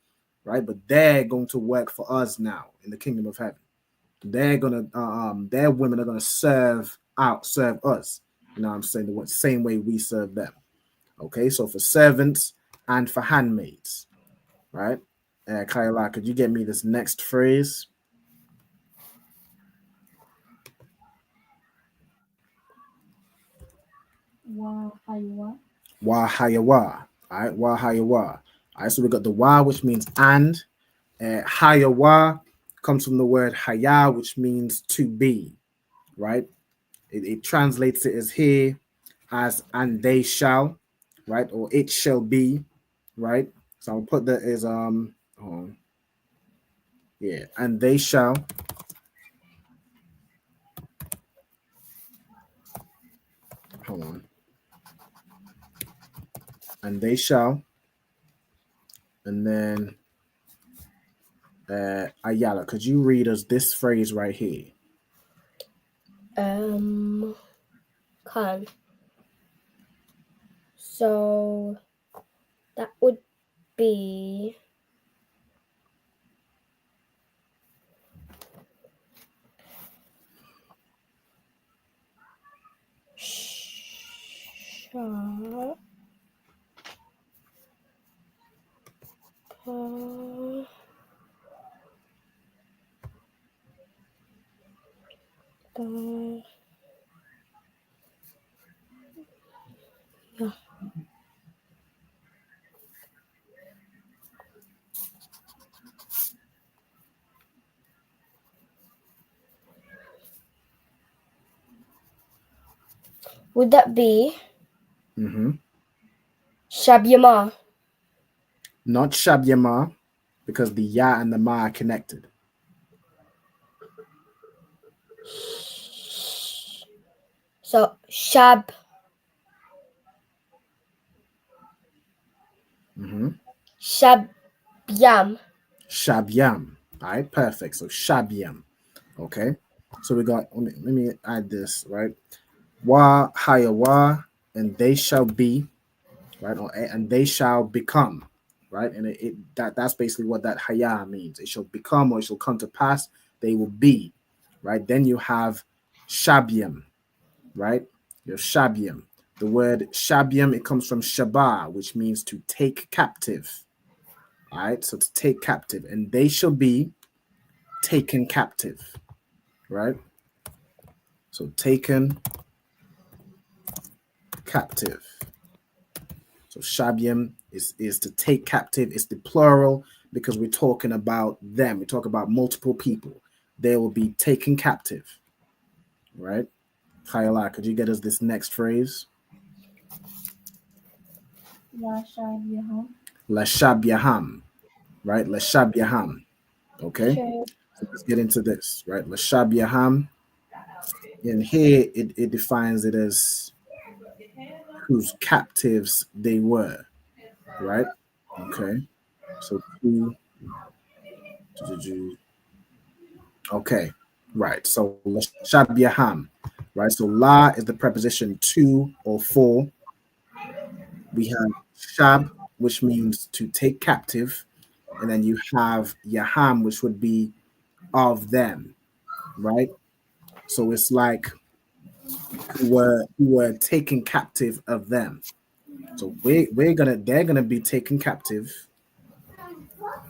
right? But they're going to work for us now in the kingdom of heaven. They're gonna their women are gonna serve us. You know what I'm saying? The same way we serve them. Okay, so for servants and for handmaids, right? Kayla, could you get me this next phrase? Wa hayawa. Wa hayawa. All right, wa hayawa. All right, so we got the wa, which means and. Hayawa comes from the word haya, which means to be, right? It translates it as here as and they shall, right? Or it shall be, right? So I'll put that as yeah, and they shall. Hold on. And they shall. And then Ayala, could you read us this phrase right here? Can. So that would be yeah. Would that be Shabyama? Not Shabyama, because the ya and the ma are connected. So Shab. Shabyam. Shabyam. All right, perfect. So Shabyam. Okay. So we got, let me add this, right? Wa hayawa, and they shall be, right? And they shall become, right? And that's basically what that haya means. It shall become or it shall come to pass. They will be, right? Then you have shabyam, right? You have shabyam. The word shabiam, it comes from shabah, which means to take captive. All right, so to take captive, and they shall be taken captive, right? So taken captive. So shabiam is to take captive. It's the plural because we're talking about them. We talk about multiple people. They will be taken captive, right? Khayala, could you get us this next phrase? Lashabyaham, right? Lashabyaham. Okay. So let's get into this, right? Lashabyaham. And here it defines it as whose captives they were, right? Okay. So who, okay, right. So Lashabyaham, right? So la is the preposition to or for. We have shab, which means to take captive, and then you have yaham, which would be of them, right? So it's like who were taken captive of them. So they're gonna be taken captive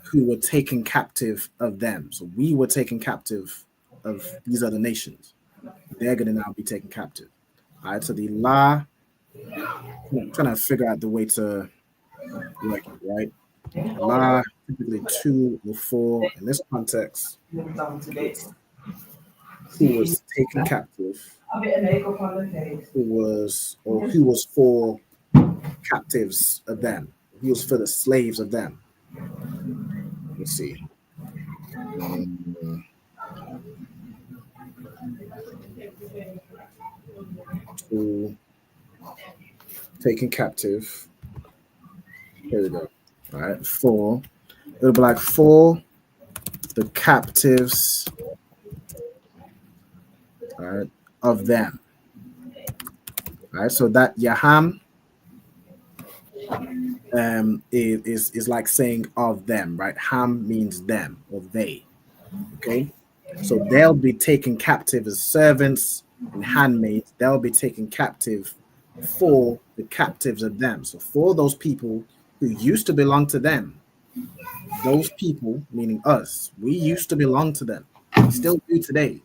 who were taken captive of them. So we were taken captive of these other nations. They're gonna now be taken captive. All right. So the la, I'm trying to figure out the way to work it, right? La typically 2 or 4 in this context. Who was taken captive? Who was for captives of them? Who was for the slaves of them? Let's see. To taken captive. Here we go. All right, for it'll be like for the captives, all right, of them. All right, so that Yaham is like saying of them, right? Ham means them or they. Okay, so they'll be taken captive as servants and handmaids. They'll be taken captive for the captives of them. So for those people who used to belong to them, those people, meaning us, we used to belong to them. We still do today.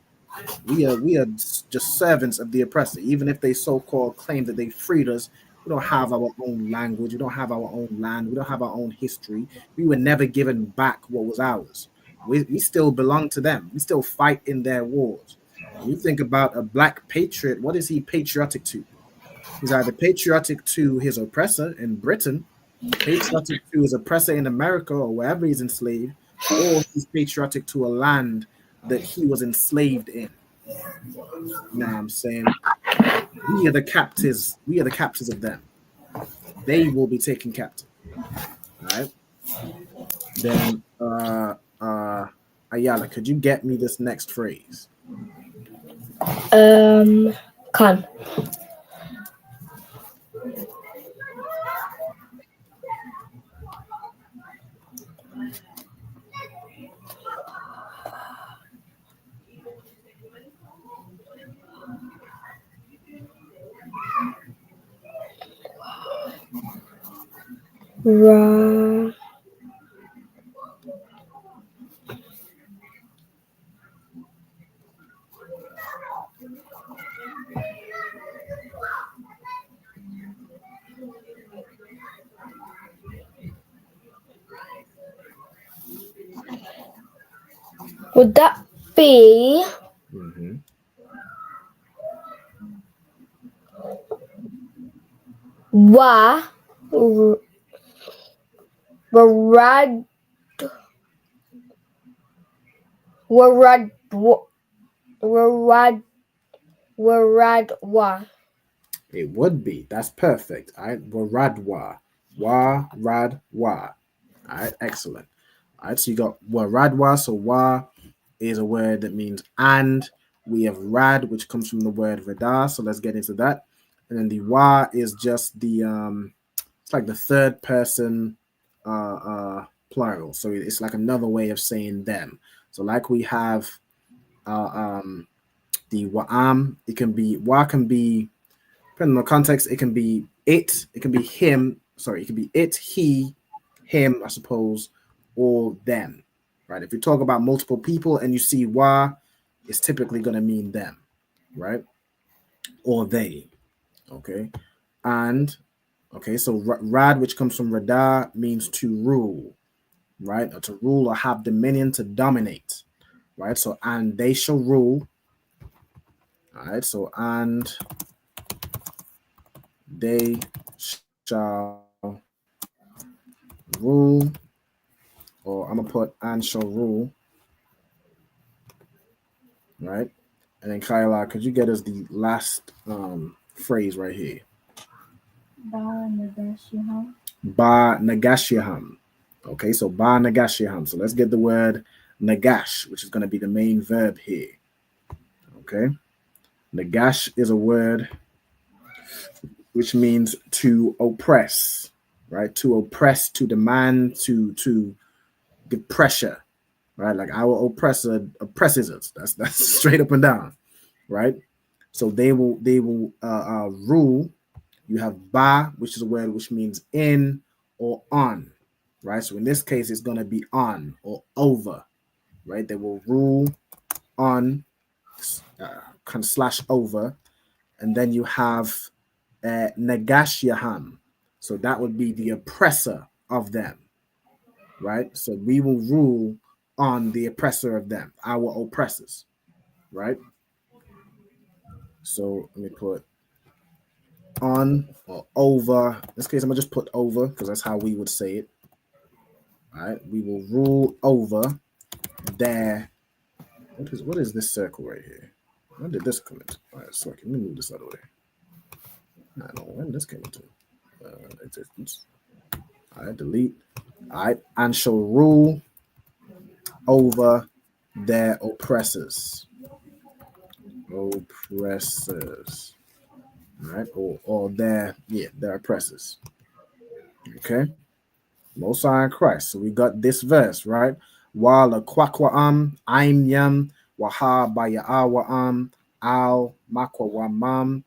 We are just servants of the oppressor. Even if they so-called claim that they freed us, we don't have our own language. We don't have our own land. We don't have our own history. We were never given back what was ours. We still belong to them. We still fight in their wars. When you think about a black patriot, what is he patriotic to? He's either patriotic to his oppressor in Britain, patriotic to his oppressor in America or wherever he's enslaved, or he's patriotic to a land that he was enslaved in. You know what I'm saying? We are the captives. We are the captives of them. They will be taken captive. All right. Then, Ayala, could you get me this next phrase? Can. Would that be Waradwa? It would be. That's perfect. All right. Waradwa. Waradwa. All right. Excellent. All right. So you got waradwa. So wa is a word that means and. We have rad, which comes from the word radar. So let's get into that. And then the wa is just the it's like the third person plural. So it's like another way of saying them. So like we have the wa'am, it can be wa can be depending on context, it can be it can be him, sorry, it can be it, he, him, I suppose, or them, right? If you talk about multiple people and you see wa, it's typically going to mean them, right? Or they, okay? And, okay, so rad, which comes from rada, means to rule, right? Or to rule or have dominion, to dominate, right? So, and they shall rule, all right? So, and they shall rule, or I'm gonna put and shall rule, right? And then Kyla, could you get us the last phrase right here? Ba Nagashiham. Ba Nagashiham. Okay, so Ba Nagashiham. So let's get the word Nagash, which is going to be the main verb here. Okay, Nagash is a word which means to oppress, right? To oppress, to demand, to give pressure, right? Like our oppressor oppresses us. That's straight up and down, right? So they will rule. You have ba, which is a word which means in or on, right? So in this case, it's going to be on or over, right? They will rule on, kind of slash over, and then you have Nagashiyaham. So that would be the oppressor of them, right? So we will rule on the oppressor of them, our oppressors, right? So let me put on or over. In this case, I'm gonna just put over because that's how we would say it. All right, we will rule over their. What is this circle right here? When did this come into? All right, so let me move this out of the way. I don't know when this came into existence. All right, delete. All right, and shall rule over their oppressors. Oppressors. All right, or their oppressors. Okay. Most High in Christ. So we got this verse, right? Wala kwakwaam, aim yam, waha bayaawaam, al makwawamam,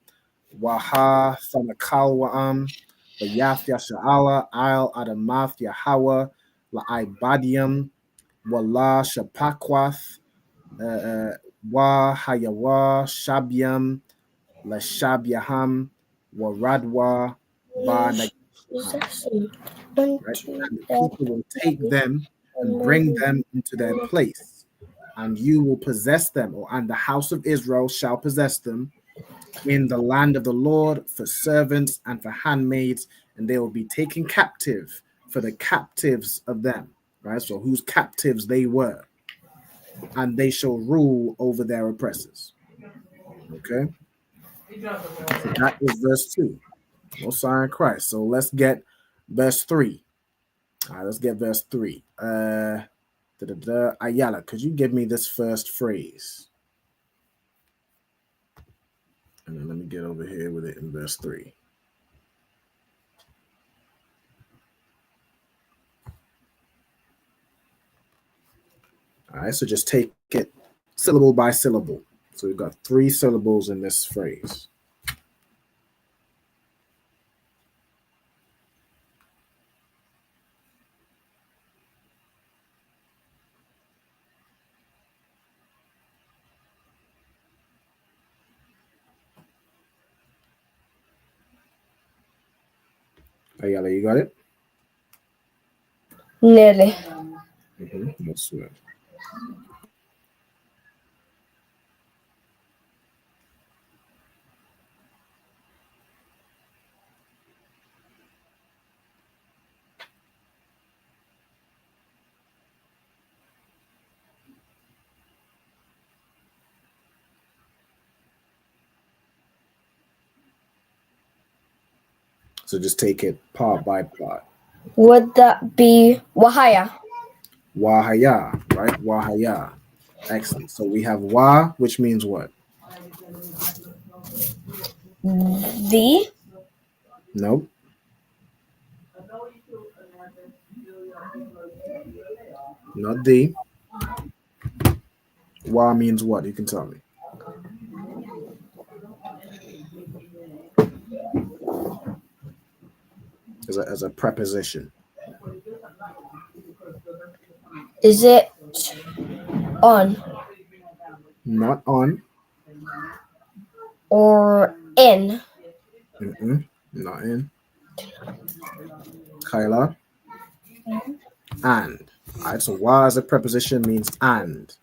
waha thanakalwaam, bayafya sha'ala, al adamath yahawa, la ibadium, wala shapakwath, wa hayawa, shabyam, la shabyaham, waradwa, ba nag. Right? And the people will take them and bring them into their place, and you will possess them, and the house of Israel shall possess them in the land of the Lord for servants and for handmaids, and they will be taken captive for the captives of them, right? So whose captives they were, and they shall rule over their oppressors. Okay, so that is verse 2. Most High in Christ. So let's get verse 3. All right, let's get verse 3. Ayala, could you give me this first phrase? And then let me get over here with it in verse 3. All right, so just take it syllable by syllable. So we've got 3 syllables in this phrase. Ayala, you got it? Nearly. Let's swear. So just take it part by part. Would that be Wahaya? Wahaya, right? Wahaya. Excellent. So we have wa, which means what? The? Nope. Not the. Wa means what? You can tell me. as a preposition? Is it on Not on. or in? Not in. Kyla? And. All right, so wa as a preposition means and.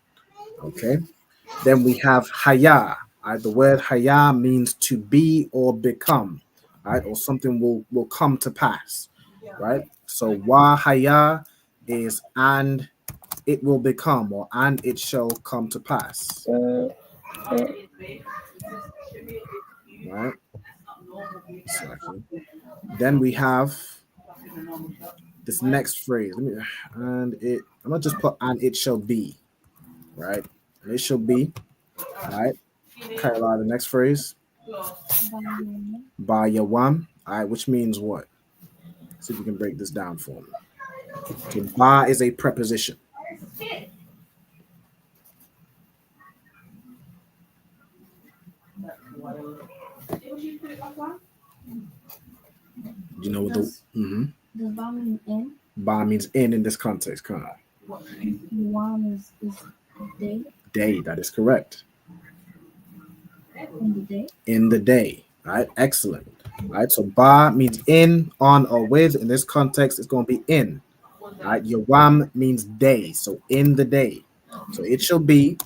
Okay. Then we have haya. All right, the word haya means to be or become. All right, or something will come to pass. Right. So wa haya is and it will become, or and it shall come to pass. Right. Second. Then we have this next phrase. I'm gonna just put and it shall be. Right. And it shall be. All right. Kyla, the next phrase. Ba yawam. All right, which means what? See if you can break this down for me. So ba is a preposition. You know what Does ba mean in? Ba means in this context, kind of. One is day. Day, that is correct. In the day. In the day. All right, excellent. All right, so ba means in, on, or with. In this context, it's going to be in. All right, yawam means day, so in the day. So it shall be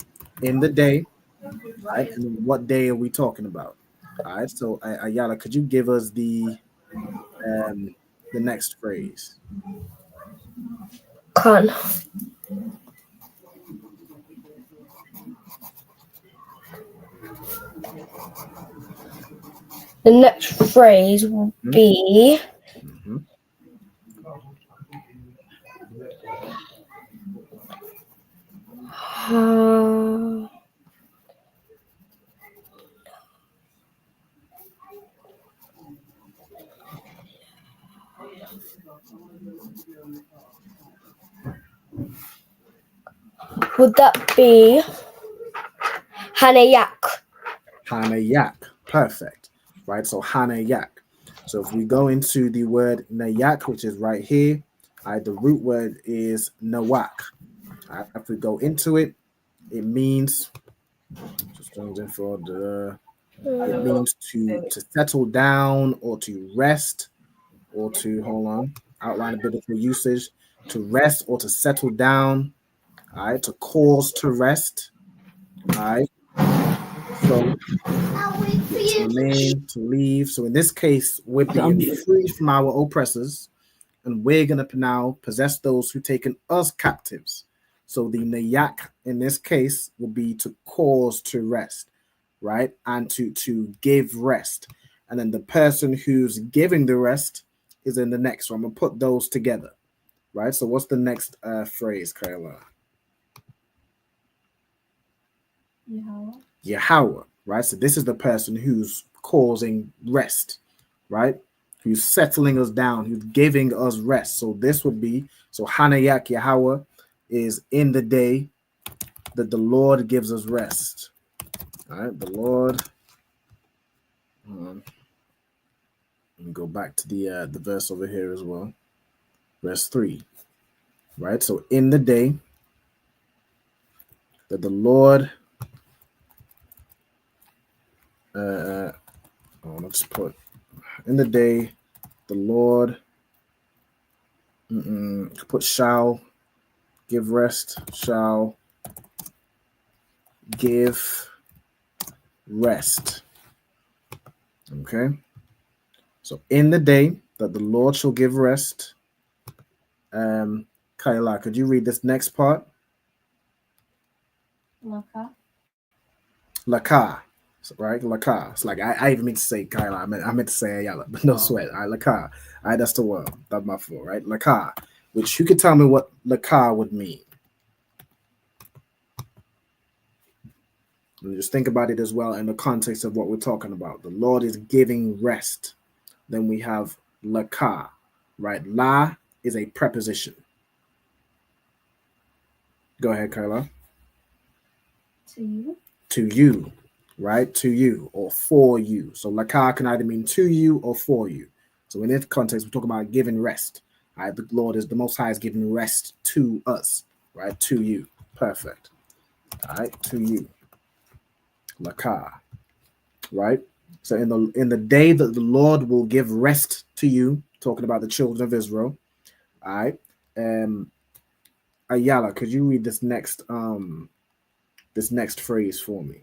in the day. All right, and what day are we talking about? All right, so Ayala, could you give us the next phrase? Con. The next phrase will be would that be Hanayak? Hanayak. Perfect. Right, so Hanayak. So if we go into the word nayak, which is right here, the root word is nawak. If we go into it, it means it means to settle down or to rest or to outline a biblical usage, to rest or to settle down, all right, to cause to rest, all right. So to remain, to leave. So in this case, we're being free from our oppressors, and we're gonna now possess those who taken us captives. So the nayak in this case will be to cause to rest, right? And to give rest. And then the person who's giving the rest is in the next. So I'm gonna put those together, right? So what's the next phrase, Kayla? Yahweh, right? So this is the person who's causing rest, right? Who's settling us down, who's giving us rest. So this would be, so Hanayak Yahweh is in the day that the Lord gives us rest. All right, the Lord. Let me go back to the verse over here as well. Verse 3. Right? So in the day that the Lord let's put in the day the Lord put shall give rest, shall give rest. Okay. So in the day that the Lord shall give rest. Kayla, could you read this next part? Laka. Right? Laka. It's like I even meant to say Kayla. I meant to say Ayala, but no sweat. All right, Laka. All right, that's the word. That's my fault, right? Laka. Which you could tell me what Laka would mean. And just think about it as well in the context of what we're talking about. The Lord is giving rest. Then we have Laka, right? La is a preposition. Go ahead, Kayla. To you. To you, right? To you or for you. So Laka can either mean to you or for you. So in this context, we're talking about giving rest. All right, the Lord is the Most High is giving rest to us, right? To you. Perfect. All right, to you. Lakah. Right? So in the day that the Lord will give rest to you, talking about the children of Israel. All right. Ayala, could you read this next phrase for me?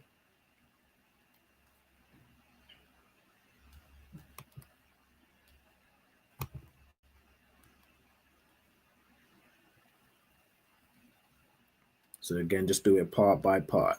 So again, just do it part by part.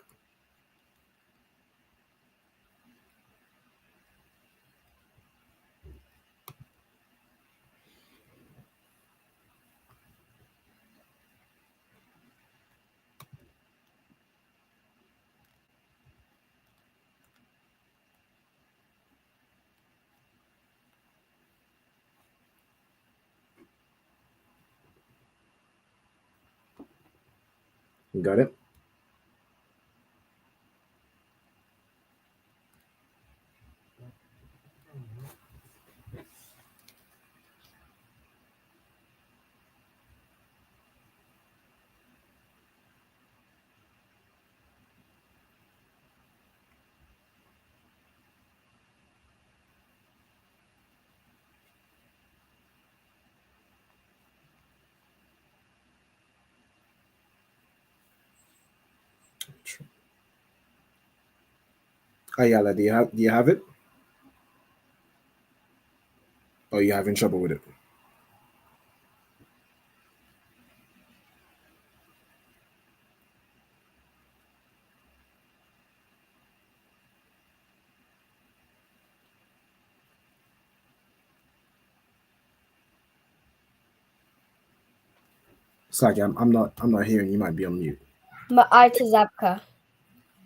You got it? Ayala, do you have it? Or are you having trouble with it? It's like I'm not hearing. You might be on mute. Ma'itazabka.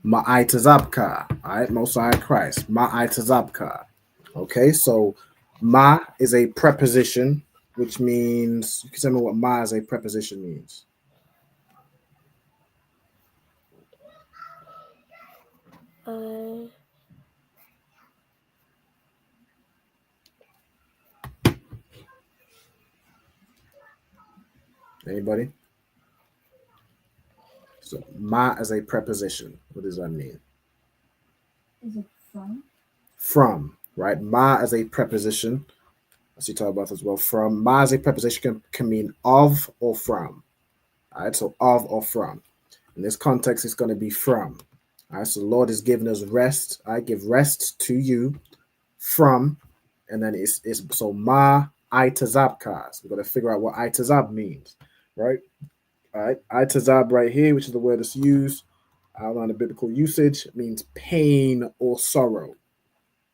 Ma'itazabka. All right, Most High Christ. Ma'itazabka. Okay, so ma is a preposition, which means you can tell me what ma as a preposition means. Anybody? So ma as a preposition. What does that mean? Is it from? From, right? Ma as a preposition. As you talk about as well. From. Ma as a preposition can mean of or from. All right, so of or from. In this context, it's going to be from. All right, so the Lord is giving us rest. I give rest to you from, and then it's so ma itazabka. So we've got to figure out what itazab means, right? All right, itazab right here, which is the word that's used outline the biblical usage, means pain or sorrow.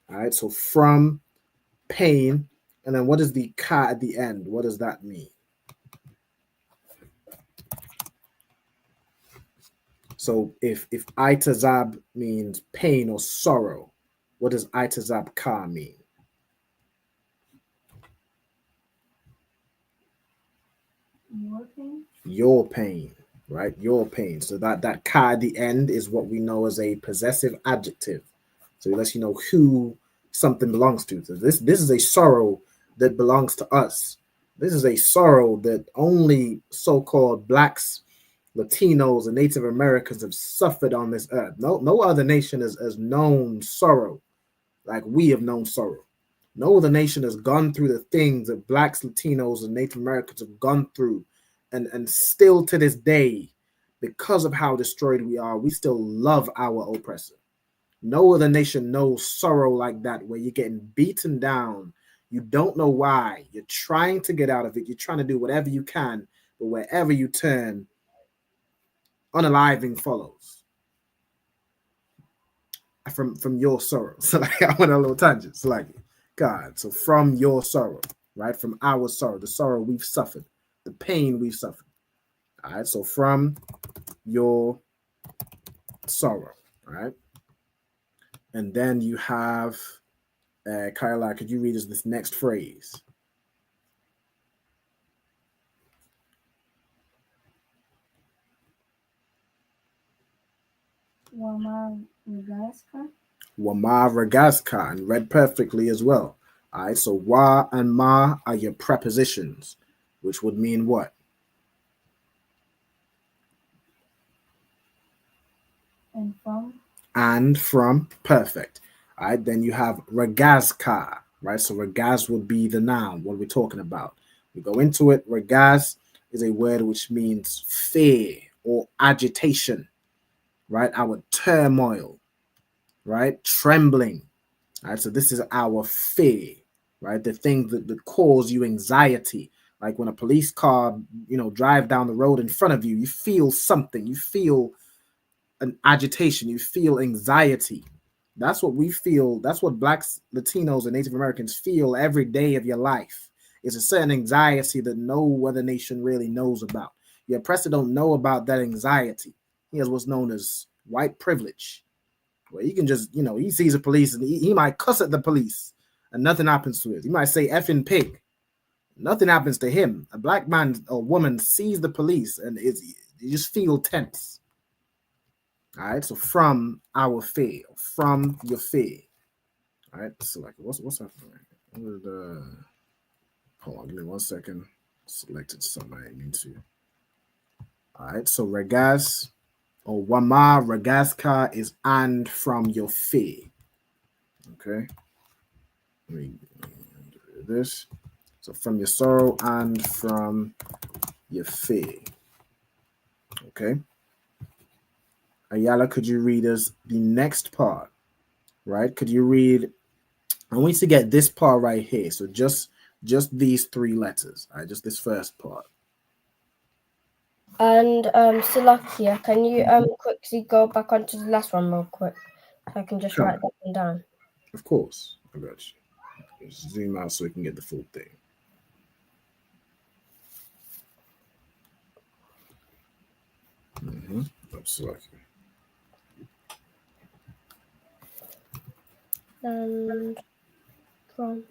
All right, so from, pain, and then what is the ka at the end? What does that mean? So if itazab means pain or sorrow, what does itazab ka mean? Your pain? Your pain, right? Your pain. So that ka at the end is what we know as a possessive adjective. So it lets you know who something belongs to. So this is a sorrow that belongs to us. This is a sorrow that only so-called blacks, Latinos, and Native Americans have suffered on this earth. No other nation has known sorrow like we have known sorrow. No other nation has gone through the things that blacks, Latinos, and Native Americans have gone through. And still to this day, because of how destroyed we are, we still love our oppressor. No other nation knows sorrow like that, where you're getting beaten down. You don't know why. You're trying to get out of it. You're trying to do whatever you can, but wherever you turn, unaliving follows. From your sorrow. So like I went on a little tangent. So like God. So from your sorrow, right? From our sorrow, the sorrow we've suffered, the pain we've suffered. All right. So from your sorrow, right? And then you have Kyla, could you read us this next phrase? Wama Ragaska? Wama Ragaska, and read perfectly as well. All right, so wa and ma are your prepositions, which would mean what? And from. And from, perfect. All right, then you have regazka, right? So regaz would be the noun, what we're talking about. We go into it. Regaz is a word which means fear or agitation, right? Our turmoil, right? Trembling. All right, so this is our fear, right? The thing that cause you anxiety. Like when a police car, drive down the road in front of you, you feel something. You feel an agitation. You feel anxiety. That's what we feel. That's what Blacks, Latinos, and Native Americans feel every day of your life. It's a certain anxiety that no other nation really knows about. Your oppressor don't know about that anxiety. He has what's known as white privilege, where he can just, he sees a police and he might cuss at the police and nothing happens to it. He might say effing pig. Nothing happens to him. A black man or woman sees the police and you just feel tense. All right, so from our fear, from your fear. All right, select what's happening. Hold on, give me 1 second. Selected something I need to. All right, so regaz or wama regazka is and from your fear. Okay, let me do this. So from your sorrow and from your fear. Okay. Ayala, could you read us the next part? Right? Could you read? I want you to get this part right here. So just these 3 letters. All right, just this first part. And Salakia, can you quickly go back onto the last one real quick? So I can just write that one down. Of course. I got you. Just zoom out so we can get the full thing. Salakia. And from.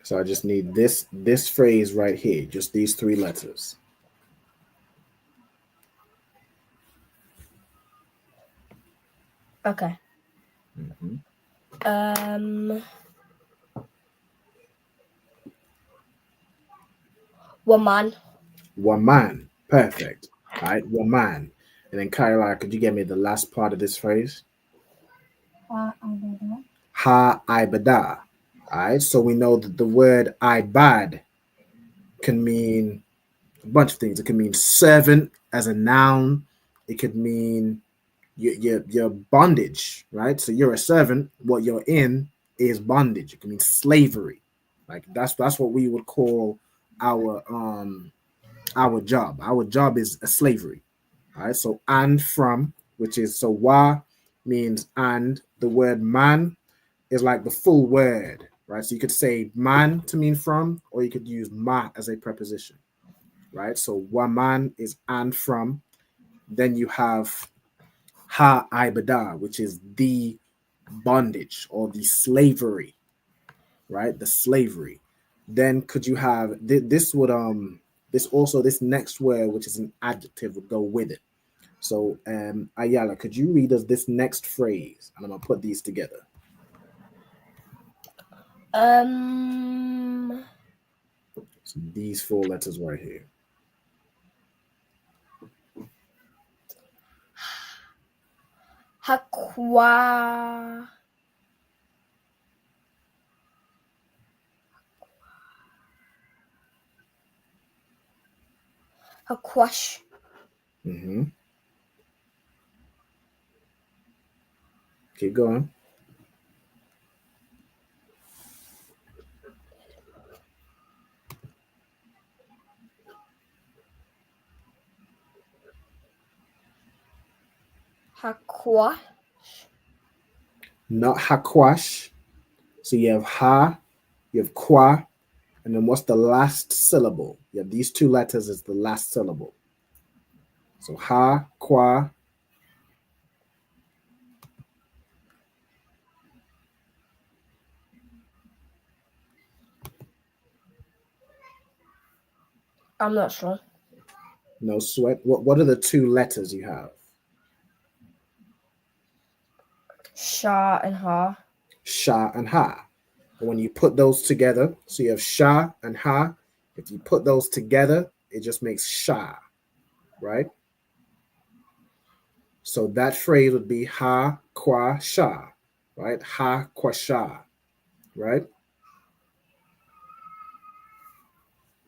So I just need this phrase right here, just these 3 letters. Okay. Woman. Woman. Perfect. All right, woman. And then Kyla, could you get me the last part of this phrase? Ha ibada. All right, so we know that the word ibad can mean a bunch of things. It can mean servant as a noun. It could mean your bondage, right? So you're a servant. What you're in is bondage. It can mean slavery. Like that's what we would call our job. Our job is a slavery. All right. So and from, which is so wa means and. The word man is like the full word, right? So you could say man to mean from, or you could use ma as a preposition, right? So waman is and from. Then you have ha ibada, which is the bondage or the slavery, right? The slavery. Then could you have this would this next word, which is an adjective, would go with it. So Ayala, could you read us this next phrase? And I'm gonna put these together. So these 4 letters right here. Hakwa. Hakwash. Keep going. Hakwash. Not hakwash. So you have ha, you have kwa, and then what's the last syllable? You have these 2 letters as the last syllable. So ha, kwa. I'm not sure. No sweat. What are the two letters you have? Sha and ha. Sha and ha. And when you put those together, so you have sha and ha. If you put those together, it just makes sha, right? So that phrase would be ha qua sha, right? Ha qua sha, right?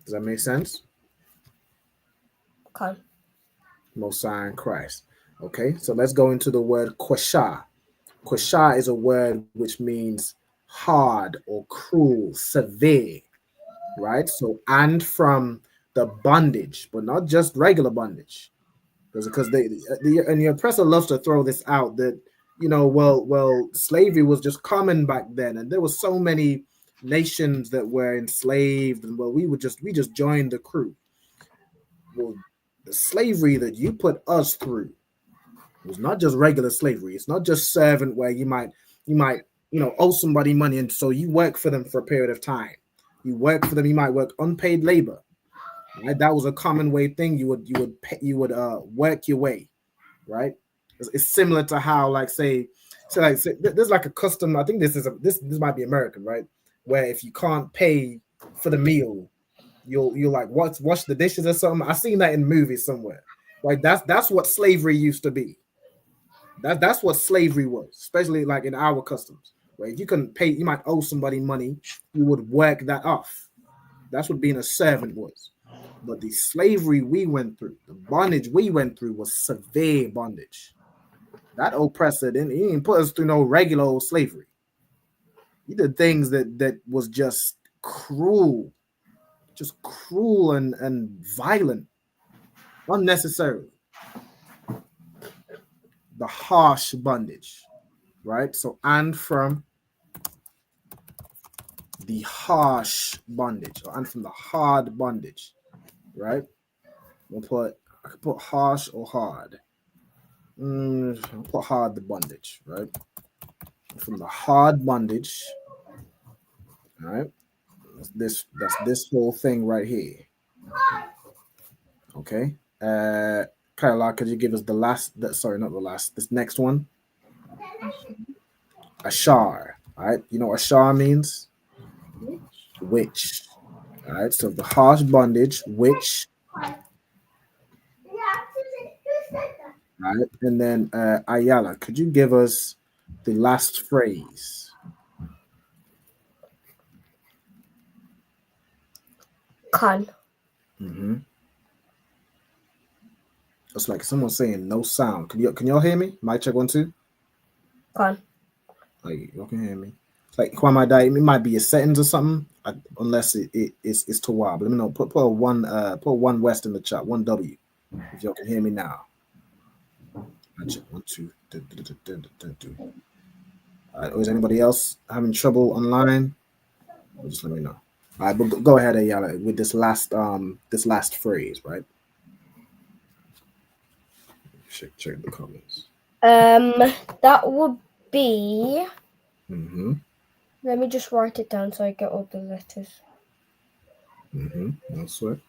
Does that make sense? Okay. Mosiah in Christ. Okay, so let's go into the word kwasha. Kwasha is a word which means hard or cruel, severe, right? So, and from the bondage, but not just regular bondage, because the oppressor loves to throw this out that well, slavery was just common back then, and there were so many nations that were enslaved, and well, we just joined the crew. Well, the slavery that you put us through was not just regular slavery. It's not just servant where you might owe somebody money, and so you work for them for a period of time. You work for them. You might work unpaid labor. Right? That was a common way thing. You would work your way, right? It's similar to how say there's like a custom. I think this might be American, right? Where if you can't pay for the meal, you'll like wash the dishes or something. I've seen that in movies somewhere. Like that's what slavery used to be. That's what slavery was, especially like in our customs. Where if you couldn't pay, you might owe somebody money, you would work that off. That's what being a servant was. But the slavery we went through, the bondage we went through was severe bondage. That oppressor he didn't put us through no regular old slavery. He did things that was just cruel and violent, unnecessarily. The harsh bondage, right? So, and from the harsh bondage, and from the hard bondage, right? I could put harsh or hard. I'll put hard the bondage, right? From the hard bondage, all right? That's this whole thing right here. Okay. Kyla, could you give us this next one? Ashar. All right. You know what ashar means? Witch. All right. So the harsh bondage, witch. All right. And then Ayala, could you give us the last phrase? Con. Mm-hmm. It's like someone saying no sound. Can y'all hear me? Mic check 1 2. Con. Like y'all can hear me. It's like Kwame, it might be a settings or something, unless it's too wild. But let me know. Put one West in the chat, 1 W, if y'all can hear me now. I check 1 2. All right. Is anybody else having trouble online? Just let me know. All right, but go ahead, Ayala, with this last phrase, right? Check the comments. That would be. Mm-hmm. Let me just write it down so I get all the letters. Mm-hmm. No sweat.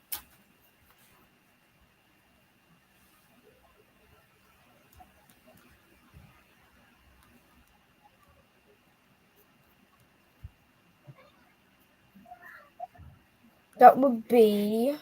That would be.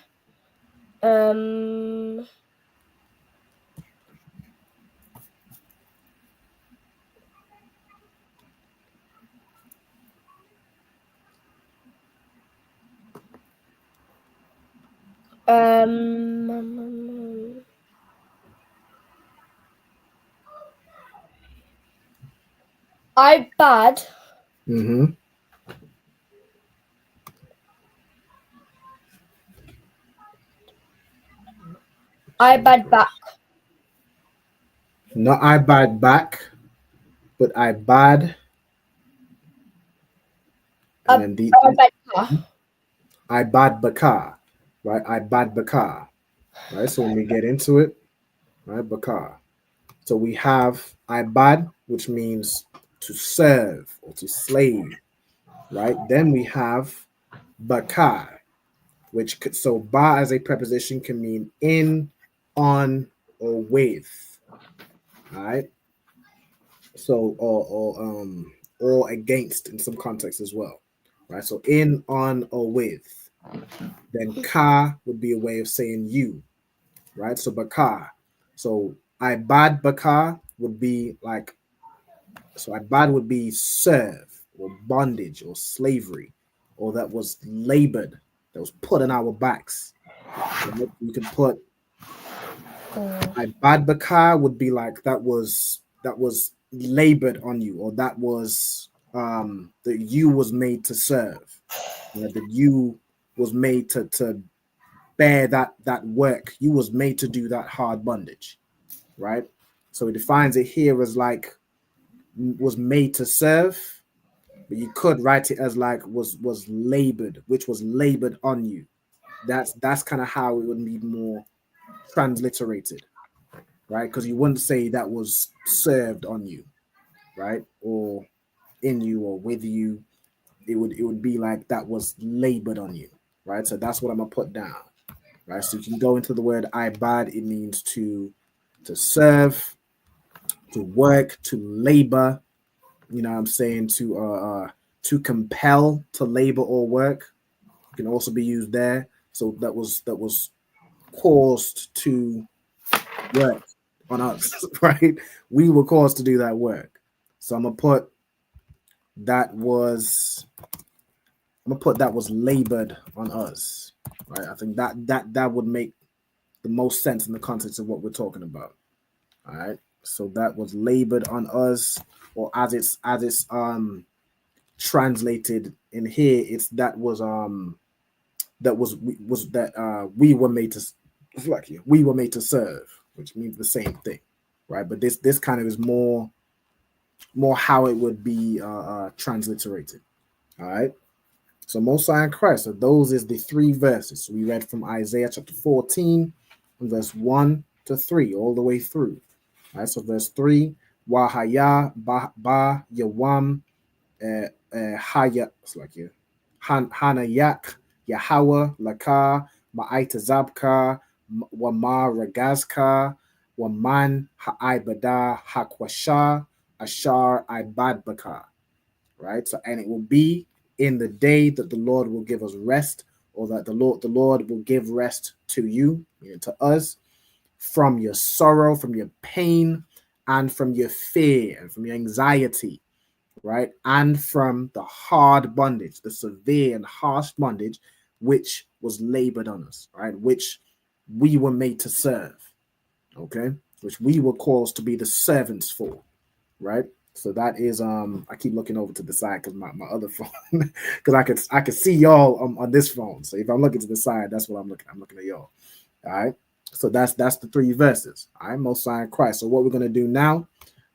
I bad. Mm-hmm. I bad back. Not I bad back, but I bad. And then I bad bakar, right? I bad bakar, right? So when we get into it, right, bakar. So we have I bad, which means to serve or to slave, right? Then we have bakar, which could, so ba as a preposition can mean in, on, or with. All right. So or against in some contexts as well. Right. So in, on, or with. Then ka would be a way of saying you. Right. So baka. So ibad baka would be like, so ibad would be serve or bondage or slavery, or that was labored, that was put on our backs. You could put ibad baka would be like that was labored on you, or that was that you was made to serve, that you was made to bear that work, you was made to do that hard bondage, right? So he defines it here as like was made to serve, but you could write it as like was labored, which was labored on you. That's kind of how it would be more transliterated, right? Because you wouldn't say that was served on you, right? Or in you or with you. It would be like that was labored on you, right? So that's what I'm gonna put down, right? So you can go into the word ibad. It means to serve, to work, to labor. You know what I'm saying? To compel to labor or work can also be used there. So that was caused to work on us, right? We were caused to do that work. So I'm gonna put that was labored on us, right? I think that would make the most sense in the context of what we're talking about. All right. So that was labored on us, or as it's translated in here, it's we were made to, we were made to serve, which means the same thing, right? But this kind of is more how it would be transliterated. All right. So Most High in Christ. So those is the three verses. So we read from Isaiah chapter 14, verse 1 to 3, all the way through. All right. So verse 3, Wahaya ba Yawam Haya, it's like here, Hanayak Yahweh Laka Ma'itazabka Wama Ragazka Waman Ha'ibada Hakwasha Ashar Ibadbaka. Right. So and it will be in the day that the Lord will give us rest, or that the Lord will give rest to you, to us, from your sorrow, from your pain, and from your fear, and from your anxiety, right? And from the hard bondage, the severe and harsh bondage, which was labored on us, right? Which we were made to serve, okay? Which we were caused to be the servants for, right? So that is I keep looking over to the side because my other phone, because I could see y'all on this phone. So if I'm looking to the side, that's what I'm looking. I'm looking at y'all. All right. So that's the three verses. All right, Most High in Christ. So what we're gonna do now,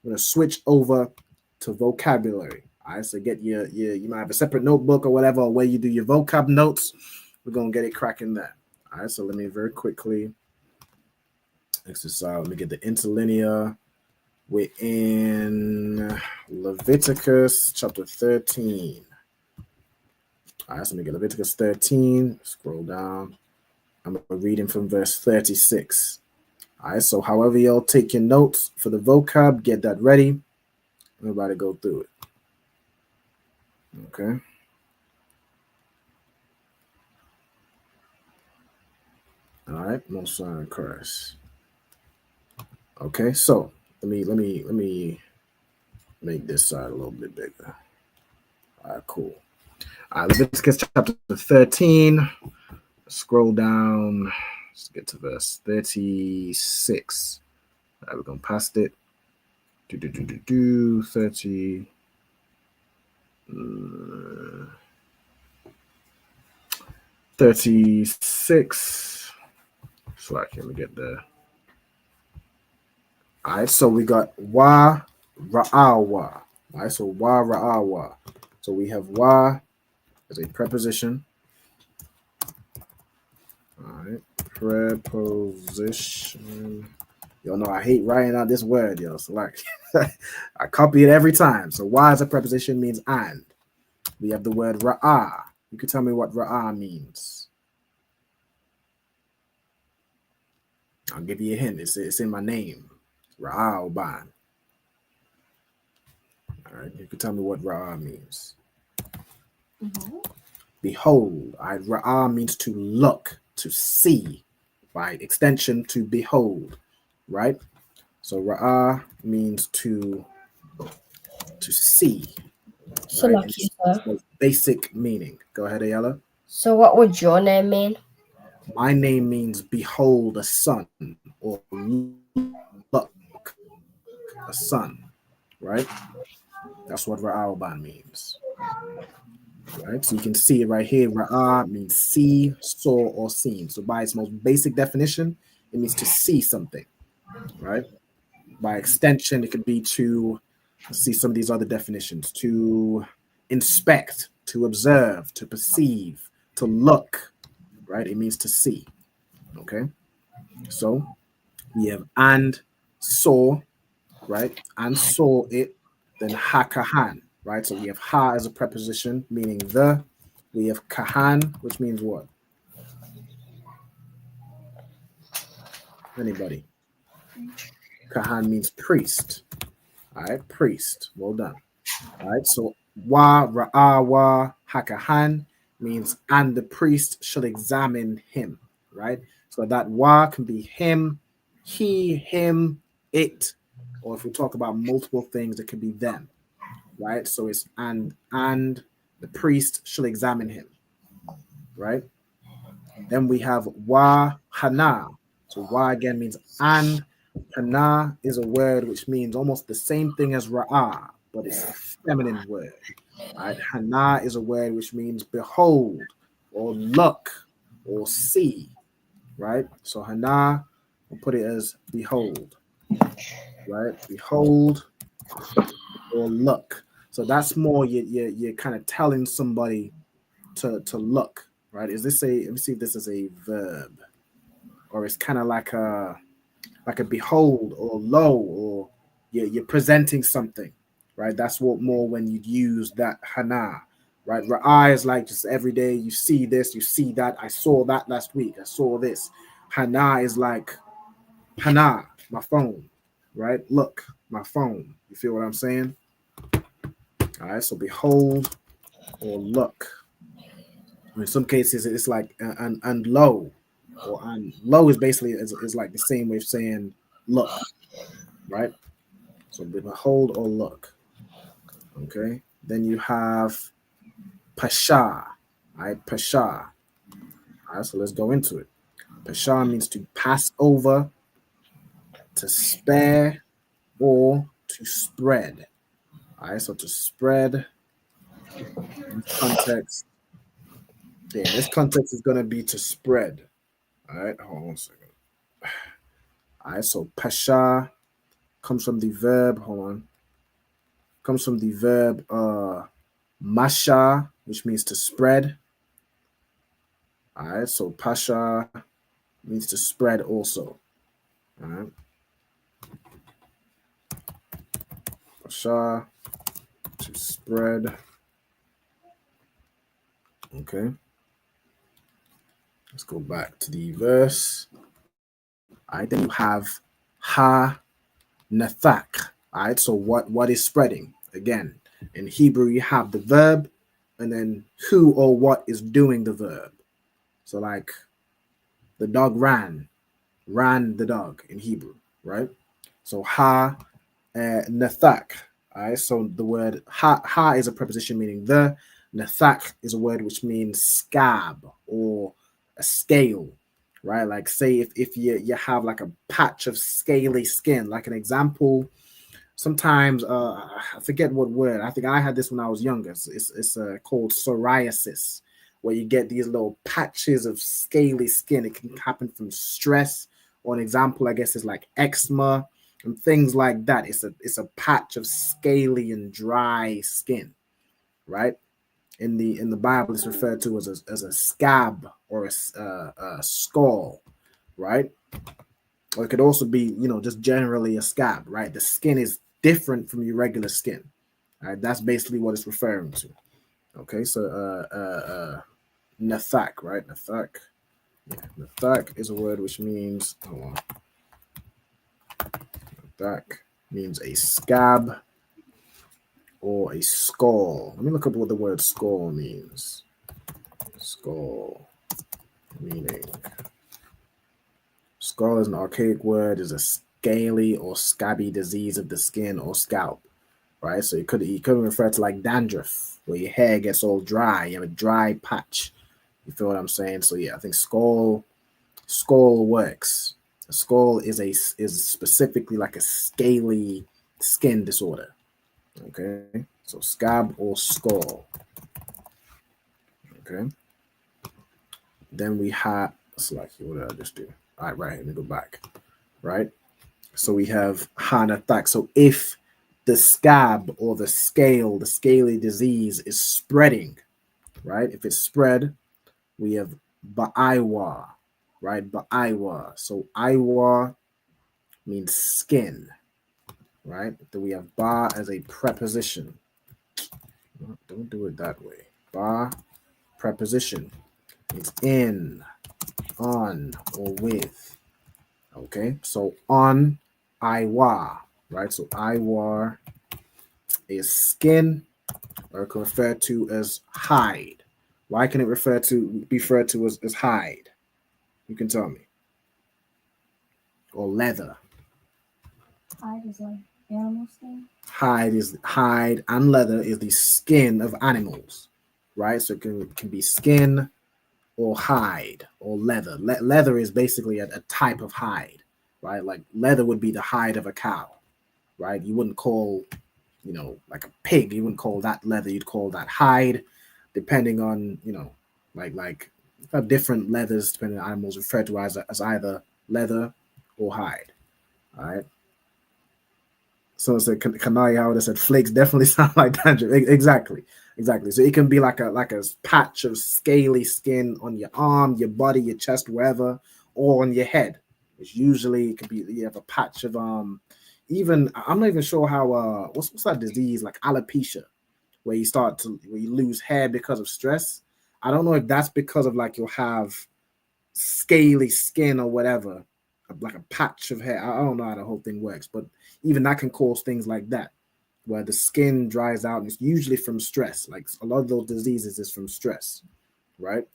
we're gonna switch over to vocabulary. All right. So get your you might have a separate notebook or whatever, or where you do your vocab notes. We're gonna get it cracking there. All right. So let me very quickly exercise. Let me get the interlinear. We're in Leviticus chapter 13. All right, so let me get Leviticus 13. Scroll down. I'm reading from verse 36. All right, so however y'all take your notes for the vocab, get that ready. Everybody go through it. Okay. All right, Most High in Christ. Okay, so let me make this side a little bit bigger. All right, cool. All right, Leviticus chapter 13. Scroll down. Let's get to verse 36. All right, we're going past it. 30. 36. So I can get there. All right, so we got wa ra'awa. All right, so wa ra'awa. So we have wa as a preposition. All right, preposition. Y'all know I hate writing out this word, yo. So like, I copy it every time. So wa as a preposition means and. We have the word ra'ah. You can tell me what ra'ah means. I'll give you a hint. It's in my name. Ra'ah Ban. All right, you can tell me what Ra'ah means. Behold. All right, Ra'ah means to look, to see. By extension, to behold. Right? So Ra'ah means to see. So Right? lucky, And it's sir. the basic meaning. Go ahead, Ayala. So what would your name mean? My name means behold a son or look a son, right? That's what Ra'alban means, right? So you can see it right here. Ra'ah means see, saw, or seen. So by its most basic definition, it means to see something, right? By extension, it could be to see some of these other definitions: to inspect, to observe, to perceive, to look, right? It means to see, okay? So we have and saw, right? And saw it, then hakahan, right? So we have ha as a preposition meaning the. We have kahan, which means what? Anybody? Kahan means priest. All right, priest. Well done. All right, so wa ra'ah wa hakahan means and the priest shall examine him, right? So that wa can be him, he, him, it, or if we talk about multiple things, it could be them, right? So it's and the priest shall examine him, right? Then we have wa hana. So wa again means and. Hana is a word which means almost the same thing as ra'ah, but it's a feminine word. Right? Hana is a word which means behold or look or see. Right? So hana, we'll put it as behold. Right? Behold or look. So that's more you're kind of telling somebody to look. Right? Is this let me see if this is a verb. Or it's kind of like a behold or lo, or you're presenting something, right? That's what more when you use that hana, right? Ra'ah is like just every day you see this, you see that. I saw that last week. I saw this. Hana is like hana, my phone, right? Look, my phone. You feel what I'm saying? All right, so behold or look. In some cases, it's like and lo, or and lo is basically is like the same way of saying look, right? So behold or look. Okay. Then you have pasha. Right? Pasha. All right, so let's go into it. Pasha means to pass over, to spare, or to spread. All right, so to spread in context. Yeah, this context is gonna be to spread. All right, hold on a second. All right, so pasha comes from the verb. Hold on. Comes from the verb masha, which means to spread. All right, so pasha means to spread also. All right. Pasha, to spread. Okay. Let's go back to the verse. All right, then you have ha nathak. All right, so what is spreading? Again, in Hebrew, you have the verb and then who or what is doing the verb. So like the dog ran the dog in Hebrew, right? So ha nathak. All right, so the word ha is a preposition meaning the. Nathak is a word which means scab or a scale, right? Like say if you have like a patch of scaly skin, like an example. Sometimes I forget what word. I think I had this when I was younger. It's called psoriasis, where you get these little patches of scaly skin. It can happen from stress, or an example I guess is like eczema and things like that. It's a patch of scaly and dry skin, right? In the Bible, it's referred to as a scab or a skull, right? Or it could also be, just generally a scab, right? The skin is different from your regular skin. All right, that's basically what it's referring to. Okay, so nathak, right? Nathak. Nathak is a word which means, hold on. Nathak means a scab or a skull. Let me look up what the word skull means. Skull meaning. Skull is an archaic word, is a scaly or scabby disease of the skin or scalp, right? So you could refer to like dandruff, where your hair gets all dry, you have a dry patch. You feel what I'm saying? So yeah, I think skull works. A skull is specifically like a scaly skin disorder. Okay, so scab or skull. Okay. Then we have, what did I just do? All right, let me go back. Right. So we have Hanathak. So if the scab or the scaly disease is spreading, right? If it's spread, we have Ba'aiwa, right? Ba'aiwa. So Aiwa means skin, right? Then we have Ba as a preposition. Don't do it that way. Ba, preposition. It's in, on, or with. Okay, so on, Aiwa, right? So Aiwa is skin, or it can refer to as hide. Why can it be referred to as hide? You can tell me. Or leather. Hide is like animal skin. Hide and leather is the skin of animals, right? So it can be skin or hide or leather. Leather is basically a type of hide, right? Like leather would be the hide of a cow, right? You wouldn't call, like a pig, you wouldn't call that leather, you'd call that hide, depending on, like different leathers, depending on animals, referred to as either leather or hide, all right? So it's Kanai Howard said flakes definitely sound like dandruff. Exactly. So it can be like a patch of scaly skin on your arm, your body, your chest, wherever, or on your head. Which usually it could be you have a patch of even I'm not even sure how what's that disease like alopecia, where you lose hair because of stress. I don't know if that's because of like you'll have scaly skin or whatever, like a patch of hair. I don't know how the whole thing works, but even that can cause things like that, where the skin dries out, and it's usually from stress. Like a lot of those diseases is from stress, right?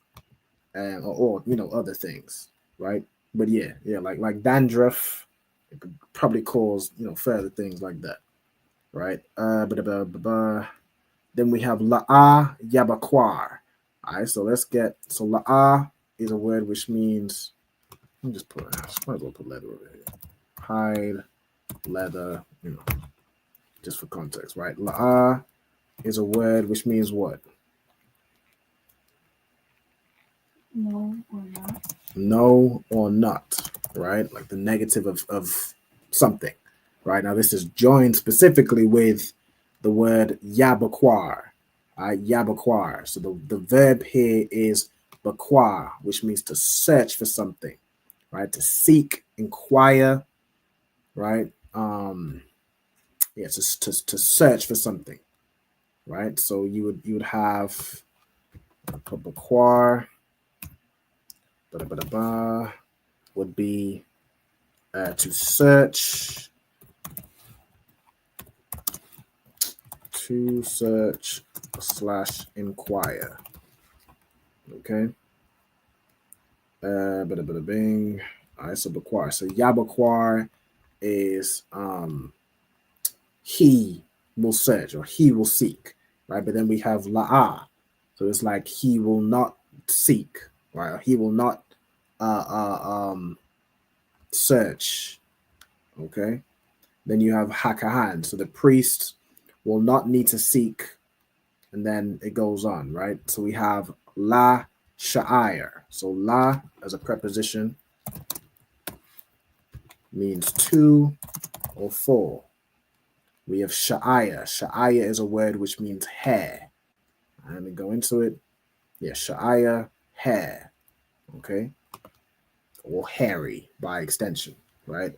Or other things, right? But yeah, like dandruff, it could probably cause further things like that, right? Then we have la'a yabakwar. All right, so la'a is a word which means, let me just might as well put leather over here. Hide, leather, just for context, right? La'a is a word which means what? No or not. No or not, right? Like the negative of something, right? Now this is joined specifically with the word yabakwar, yabakwar. So the verb here is bakwar, which means to search for something, right? To seek, inquire, right? To search for something, right? So you would have bakwar would be to search / inquire. Okay. Bing. All right, so bakwar. So yabakwar is he will search or he will seek, right? But then we have la'a, so it's like he will not seek, right? He will not search. Okay. Then you have hakahan, so the priest will not need to seek, and then it goes on, right? So we have la sha'ir. So la as a preposition means to or for. We have sha'ir. Sha'ir is a word which means hair. Let me go into it. Yeah, sha'ir, hair. Okay. Or hairy by extension, right?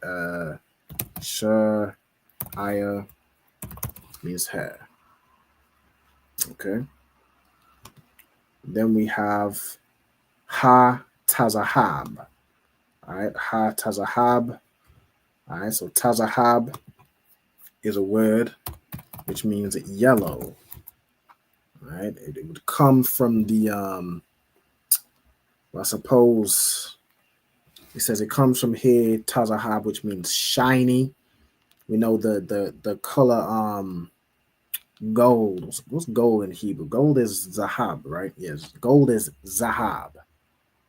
Sha'ir means hair. Okay. Then we have ha tazahab. All right, ha tazahab. All right, so tazahab is a word which means yellow. All right, it would come from the I suppose it says it comes from here tazahab, which means shiny. We know the color gold. What's gold in Hebrew? Gold is zahab, right? Yes, gold is zahab,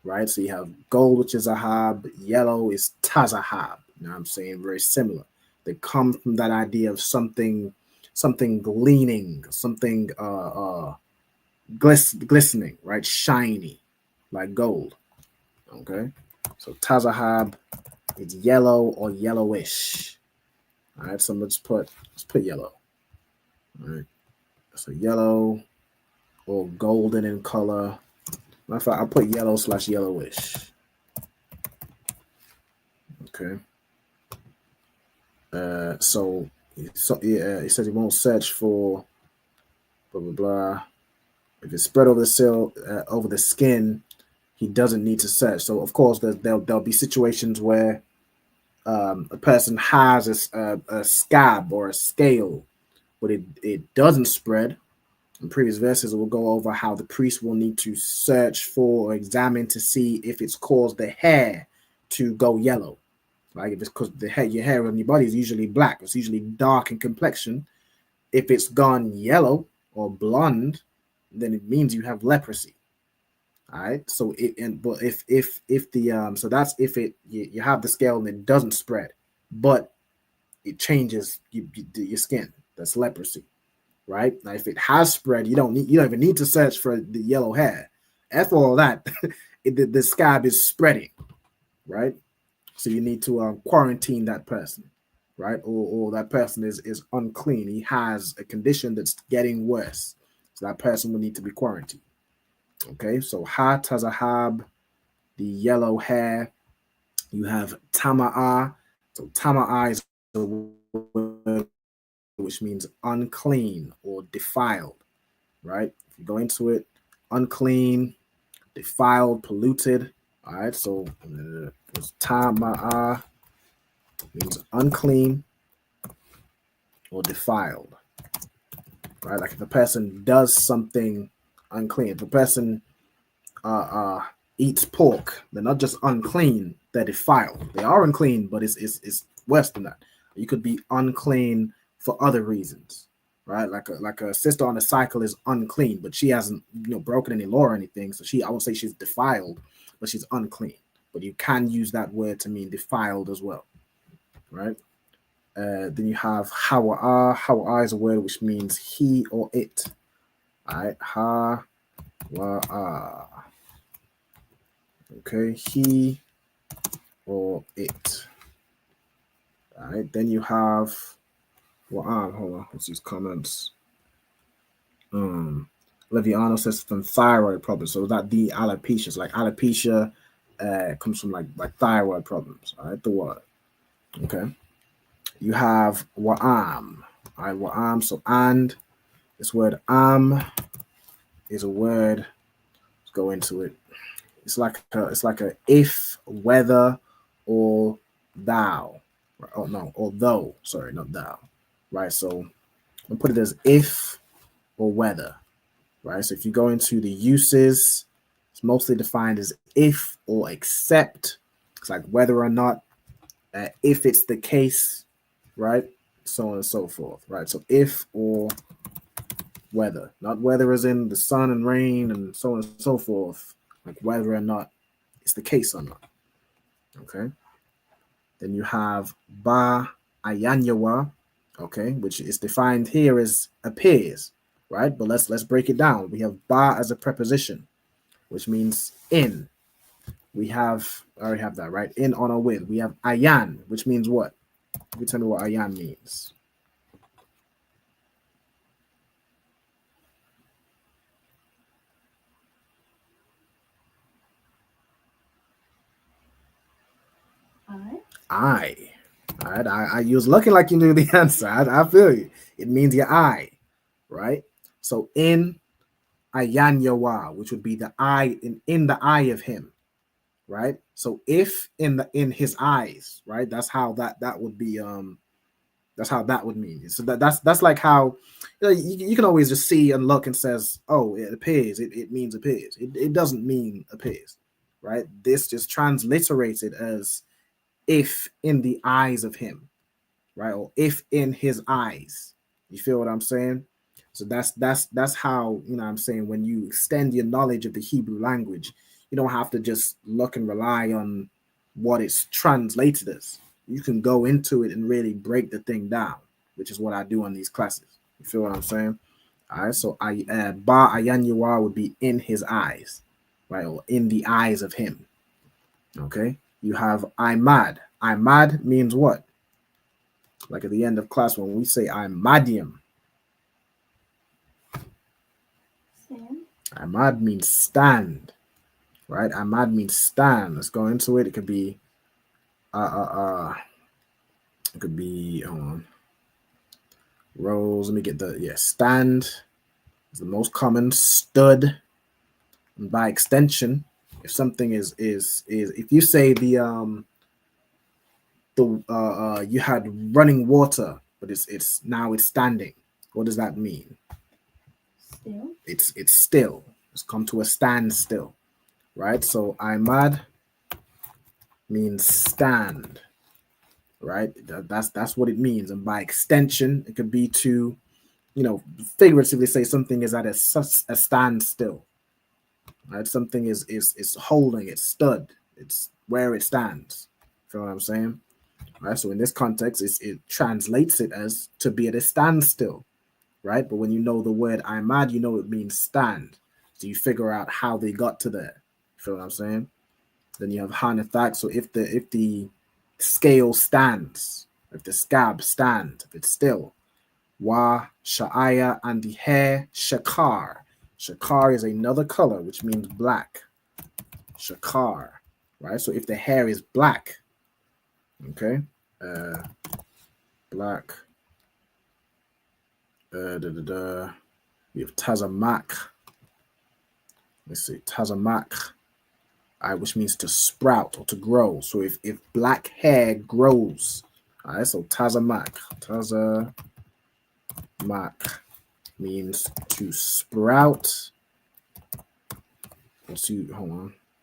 right? So you have gold, which is zahab. Yellow is tazahab. You know what I'm saying? Very similar. They come from that idea of something gleaming, something glistening, right? Shiny, like gold. Okay, so tazahab is yellow or yellowish. All right, so let's put yellow. All right, so yellow or golden in color. Matter of fact, I'll put yellow / yellowish. Okay. So yeah, it says he won't search for blah blah blah. If it's spread over the skin, he doesn't need to search. So of course, there'll be situations where a person has a scab or a scale, but it doesn't spread. In previous verses, we'll go over how the priest will need to search for or examine to see if it's caused the hair to go yellow. Like if it's because your hair on your body is usually black, it's usually dark in complexion. If it's gone yellow or blonde, then it means you have leprosy. All right. So but if the so that's if you have the scale and it doesn't spread, but it changes your skin. That's leprosy, right? Now, if it has spread, you don't even need to search for the yellow hair. After all that, the scab is spreading, right? So you need to quarantine that person, right? Or that person is unclean. He has a condition that's getting worse. So that person will need to be quarantined. Okay, so ha tazahab, the yellow hair. You have tama'a. So tama'a is a word which means unclean or defiled, right? If you go into it, unclean, defiled, polluted. All right, so tama'a means unclean or defiled, right? Like if a person does something unclean, if a person eats pork, they're not just unclean, they're defiled. They are unclean, but it's worse than that. You could be unclean for other reasons, right? Like a sister on a cycle is unclean, but she hasn't broken any law or anything. So I won't say she's defiled, but she's unclean. But you can use that word to mean defiled as well, right? Then you have hawa'a. Hawa'a is a word which means he or it. All right, hawa'a. Okay, he or it. All right, then you have wa'am. Hold on, let's use comments. Leviano says from thyroid problems. So that the alopecia, like alopecia comes from like thyroid problems. All right, the word. Okay. You have wa'am. All right, wa'am. So and this word is a word. Let's go into it. It's like a if, whether, or thou. Oh no, or though. Sorry, not thou. Right. So I'll put it as if or whether. Right. So if you go into the uses, it's mostly defined as if or except. It's like whether or not, if it's the case, right? So on and so forth. Right. So if or whether, not whether as in the sun and rain and so on and so forth. Like whether or not it's the case or not. Okay. Then you have ba ayanyawa, okay, which is defined here as appears, right? But let's break it down. We have ba as a preposition, which means in. We have, I already have that, right? In, on, or with. We have ayan, which means what? You tell me what ayan means. I. All right, you was looking like you knew the answer. I feel you. It means your eye, right? So in ayan yawa, which would be the eye in the eye of him, right? So if in his eyes, right? That's how that would be. That's how that would mean. So that's like how you can always just see and look and says, oh, it appears. It means appears. It doesn't mean appears, right? This just transliterates it as if in the eyes of him, right? Or if in his eyes. You feel what I'm saying? So that's how, you know what I'm saying, when you extend your knowledge of the Hebrew language, you don't have to just look and rely on what it's translated as. You can go into it and really break the thing down, which is what I do on these classes. You feel what I'm saying? All right, so ba ayan yuwa would be in his eyes, right? Or in the eyes of him. Okay, you have imad. Imad means what? Like at the end of class when we say imadium. Imad means stand, right? Imad means stand. Let's go into it. It could be it could be rows. Let me get stand is the most common. Stood, and by extension, if something is if you say the you had running water, but it's now it's standing. What does that mean? Still. It's still. It's come to a standstill, right? So imad means stand, right? That's what it means, and by extension, it could be to, you know, figuratively say something is at a standstill, right? Something is holding, it's stood, it's where it stands. Feel what I'm saying? Right. So in this context, it translates it as to be at a standstill, right? But when you know the word imad, you know it means stand. So you figure out how they got to there. Feel what I'm saying? Then you have hanathak. So if the scale stands, if the scab stands, if it's still, wa sha'aya, and the hair shakar. Shakar is another color which means black. Shakar, right? So if the hair is black, okay, black. We have tazamak. Let's see, tazamak, which means to sprout or to grow. So if black hair grows, all right, so tazamak means to sprout or to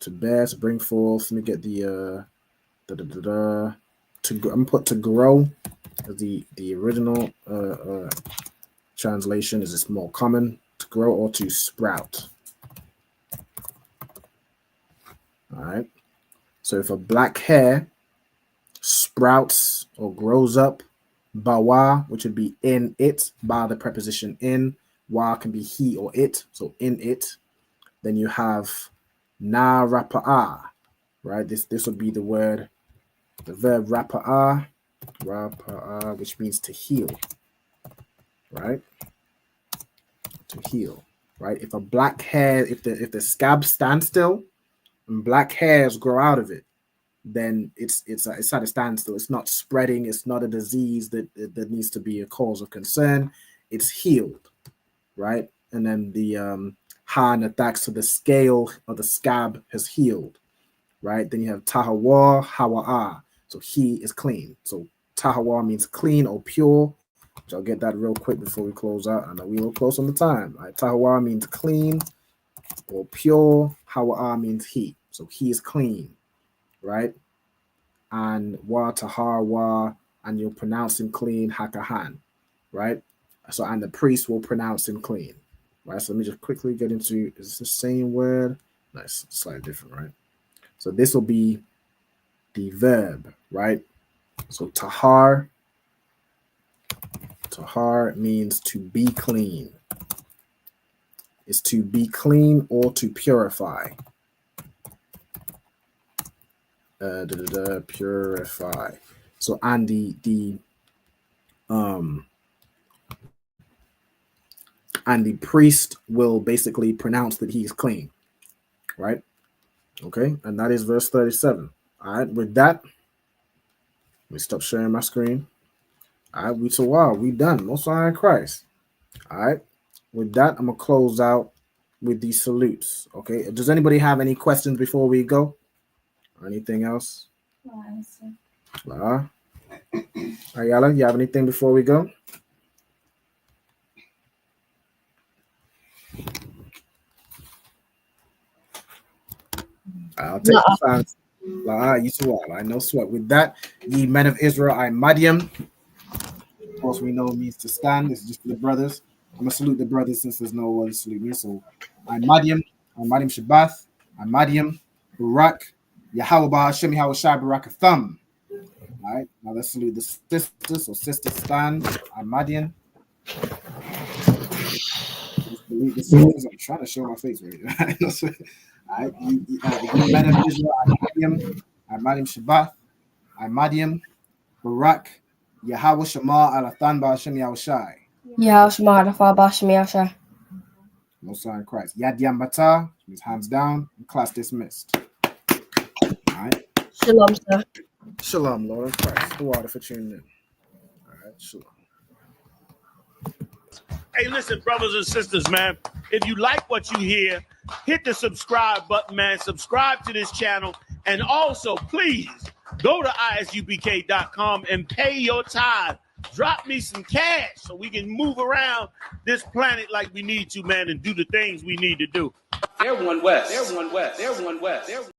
bear, to bring forth. Let me get the I'm gonna put to grow. The original translation is it's more common, to grow or to sprout. All right. So if a black hair sprouts or grows up, bawa, which would be in it, ba the preposition in, wa can be he or it, so in it. Then you have na rapa'a, right? This would be the verb rapa'a, which means to heal, right? To heal, right? If a black hair, if the scab stands still and black hairs grow out of it, then it's at a standstill. It's not spreading. It's not a disease that needs to be a cause of concern. It's healed, right? And then the han attacks to the scale of the scab has healed, right? Then you have tahawa hawa'a. So he is clean. So tahawa means clean or pure. So I'll get that real quick before we close out. I know we're a little close on the time. Right? Tahawa means clean or pure. Hawa'a means he. So he is clean, right? And wa tahar wa, and you'll pronounce him clean, hakahan, right? So, and the priest will pronounce him clean, right? So let me just quickly get into, is this the same word? No, it's slightly different, right? So this will be the verb, right? So tahar means to be clean. It's to be clean or to purify. Purify. So and the priest will basically pronounce that he's clean, right? Okay, and that is verse 37. All right, with that, let me stop sharing my screen. All right, we done. Most High in Christ. All right, with that, I'm gonna close out with these salutes. Okay, does anybody have any questions before we go? Or anything else? No answer. Ayala, you have anything before we go? I'll take the silence. You too. I know sweat. With that, ye men of Israel, I Madiam. Of course, we know it means to stand. This is just for the brothers. I'm gonna salute the brothers since there's no one to salute me. So, I Madiam Shabbath, I Madiam Barak, Yahweh Bahashem, Yahweh Shai Barak Thumb. All right, now let's salute the sisters. So, sisters stand. I Madiam. Salute the sisters. I'm trying to show my face right now. All right, you men of Israel, I Madiam Shabbat, I Madiam Barak, Yahweh Shema Alathan Ba'ashem Yahweh Shai. Yahweh Shema Alathan Ba'ashem Yahweh Shai. No sign of Christ. Yad Yam Bata, his hands down, class dismissed. All right. Shalom, sir. Shalom, Lord of Christ. The water for tuning in. All right, shalom. Hey, listen, brothers and sisters, man. If you like what you hear, hit the subscribe button, man. Subscribe to this channel. And also, please, go to ISUPK.com and pay your tithe. Drop me some cash so we can move around this planet like we need to, man, and do the things we need to do. They're one West. They're one West. They're one West. They're one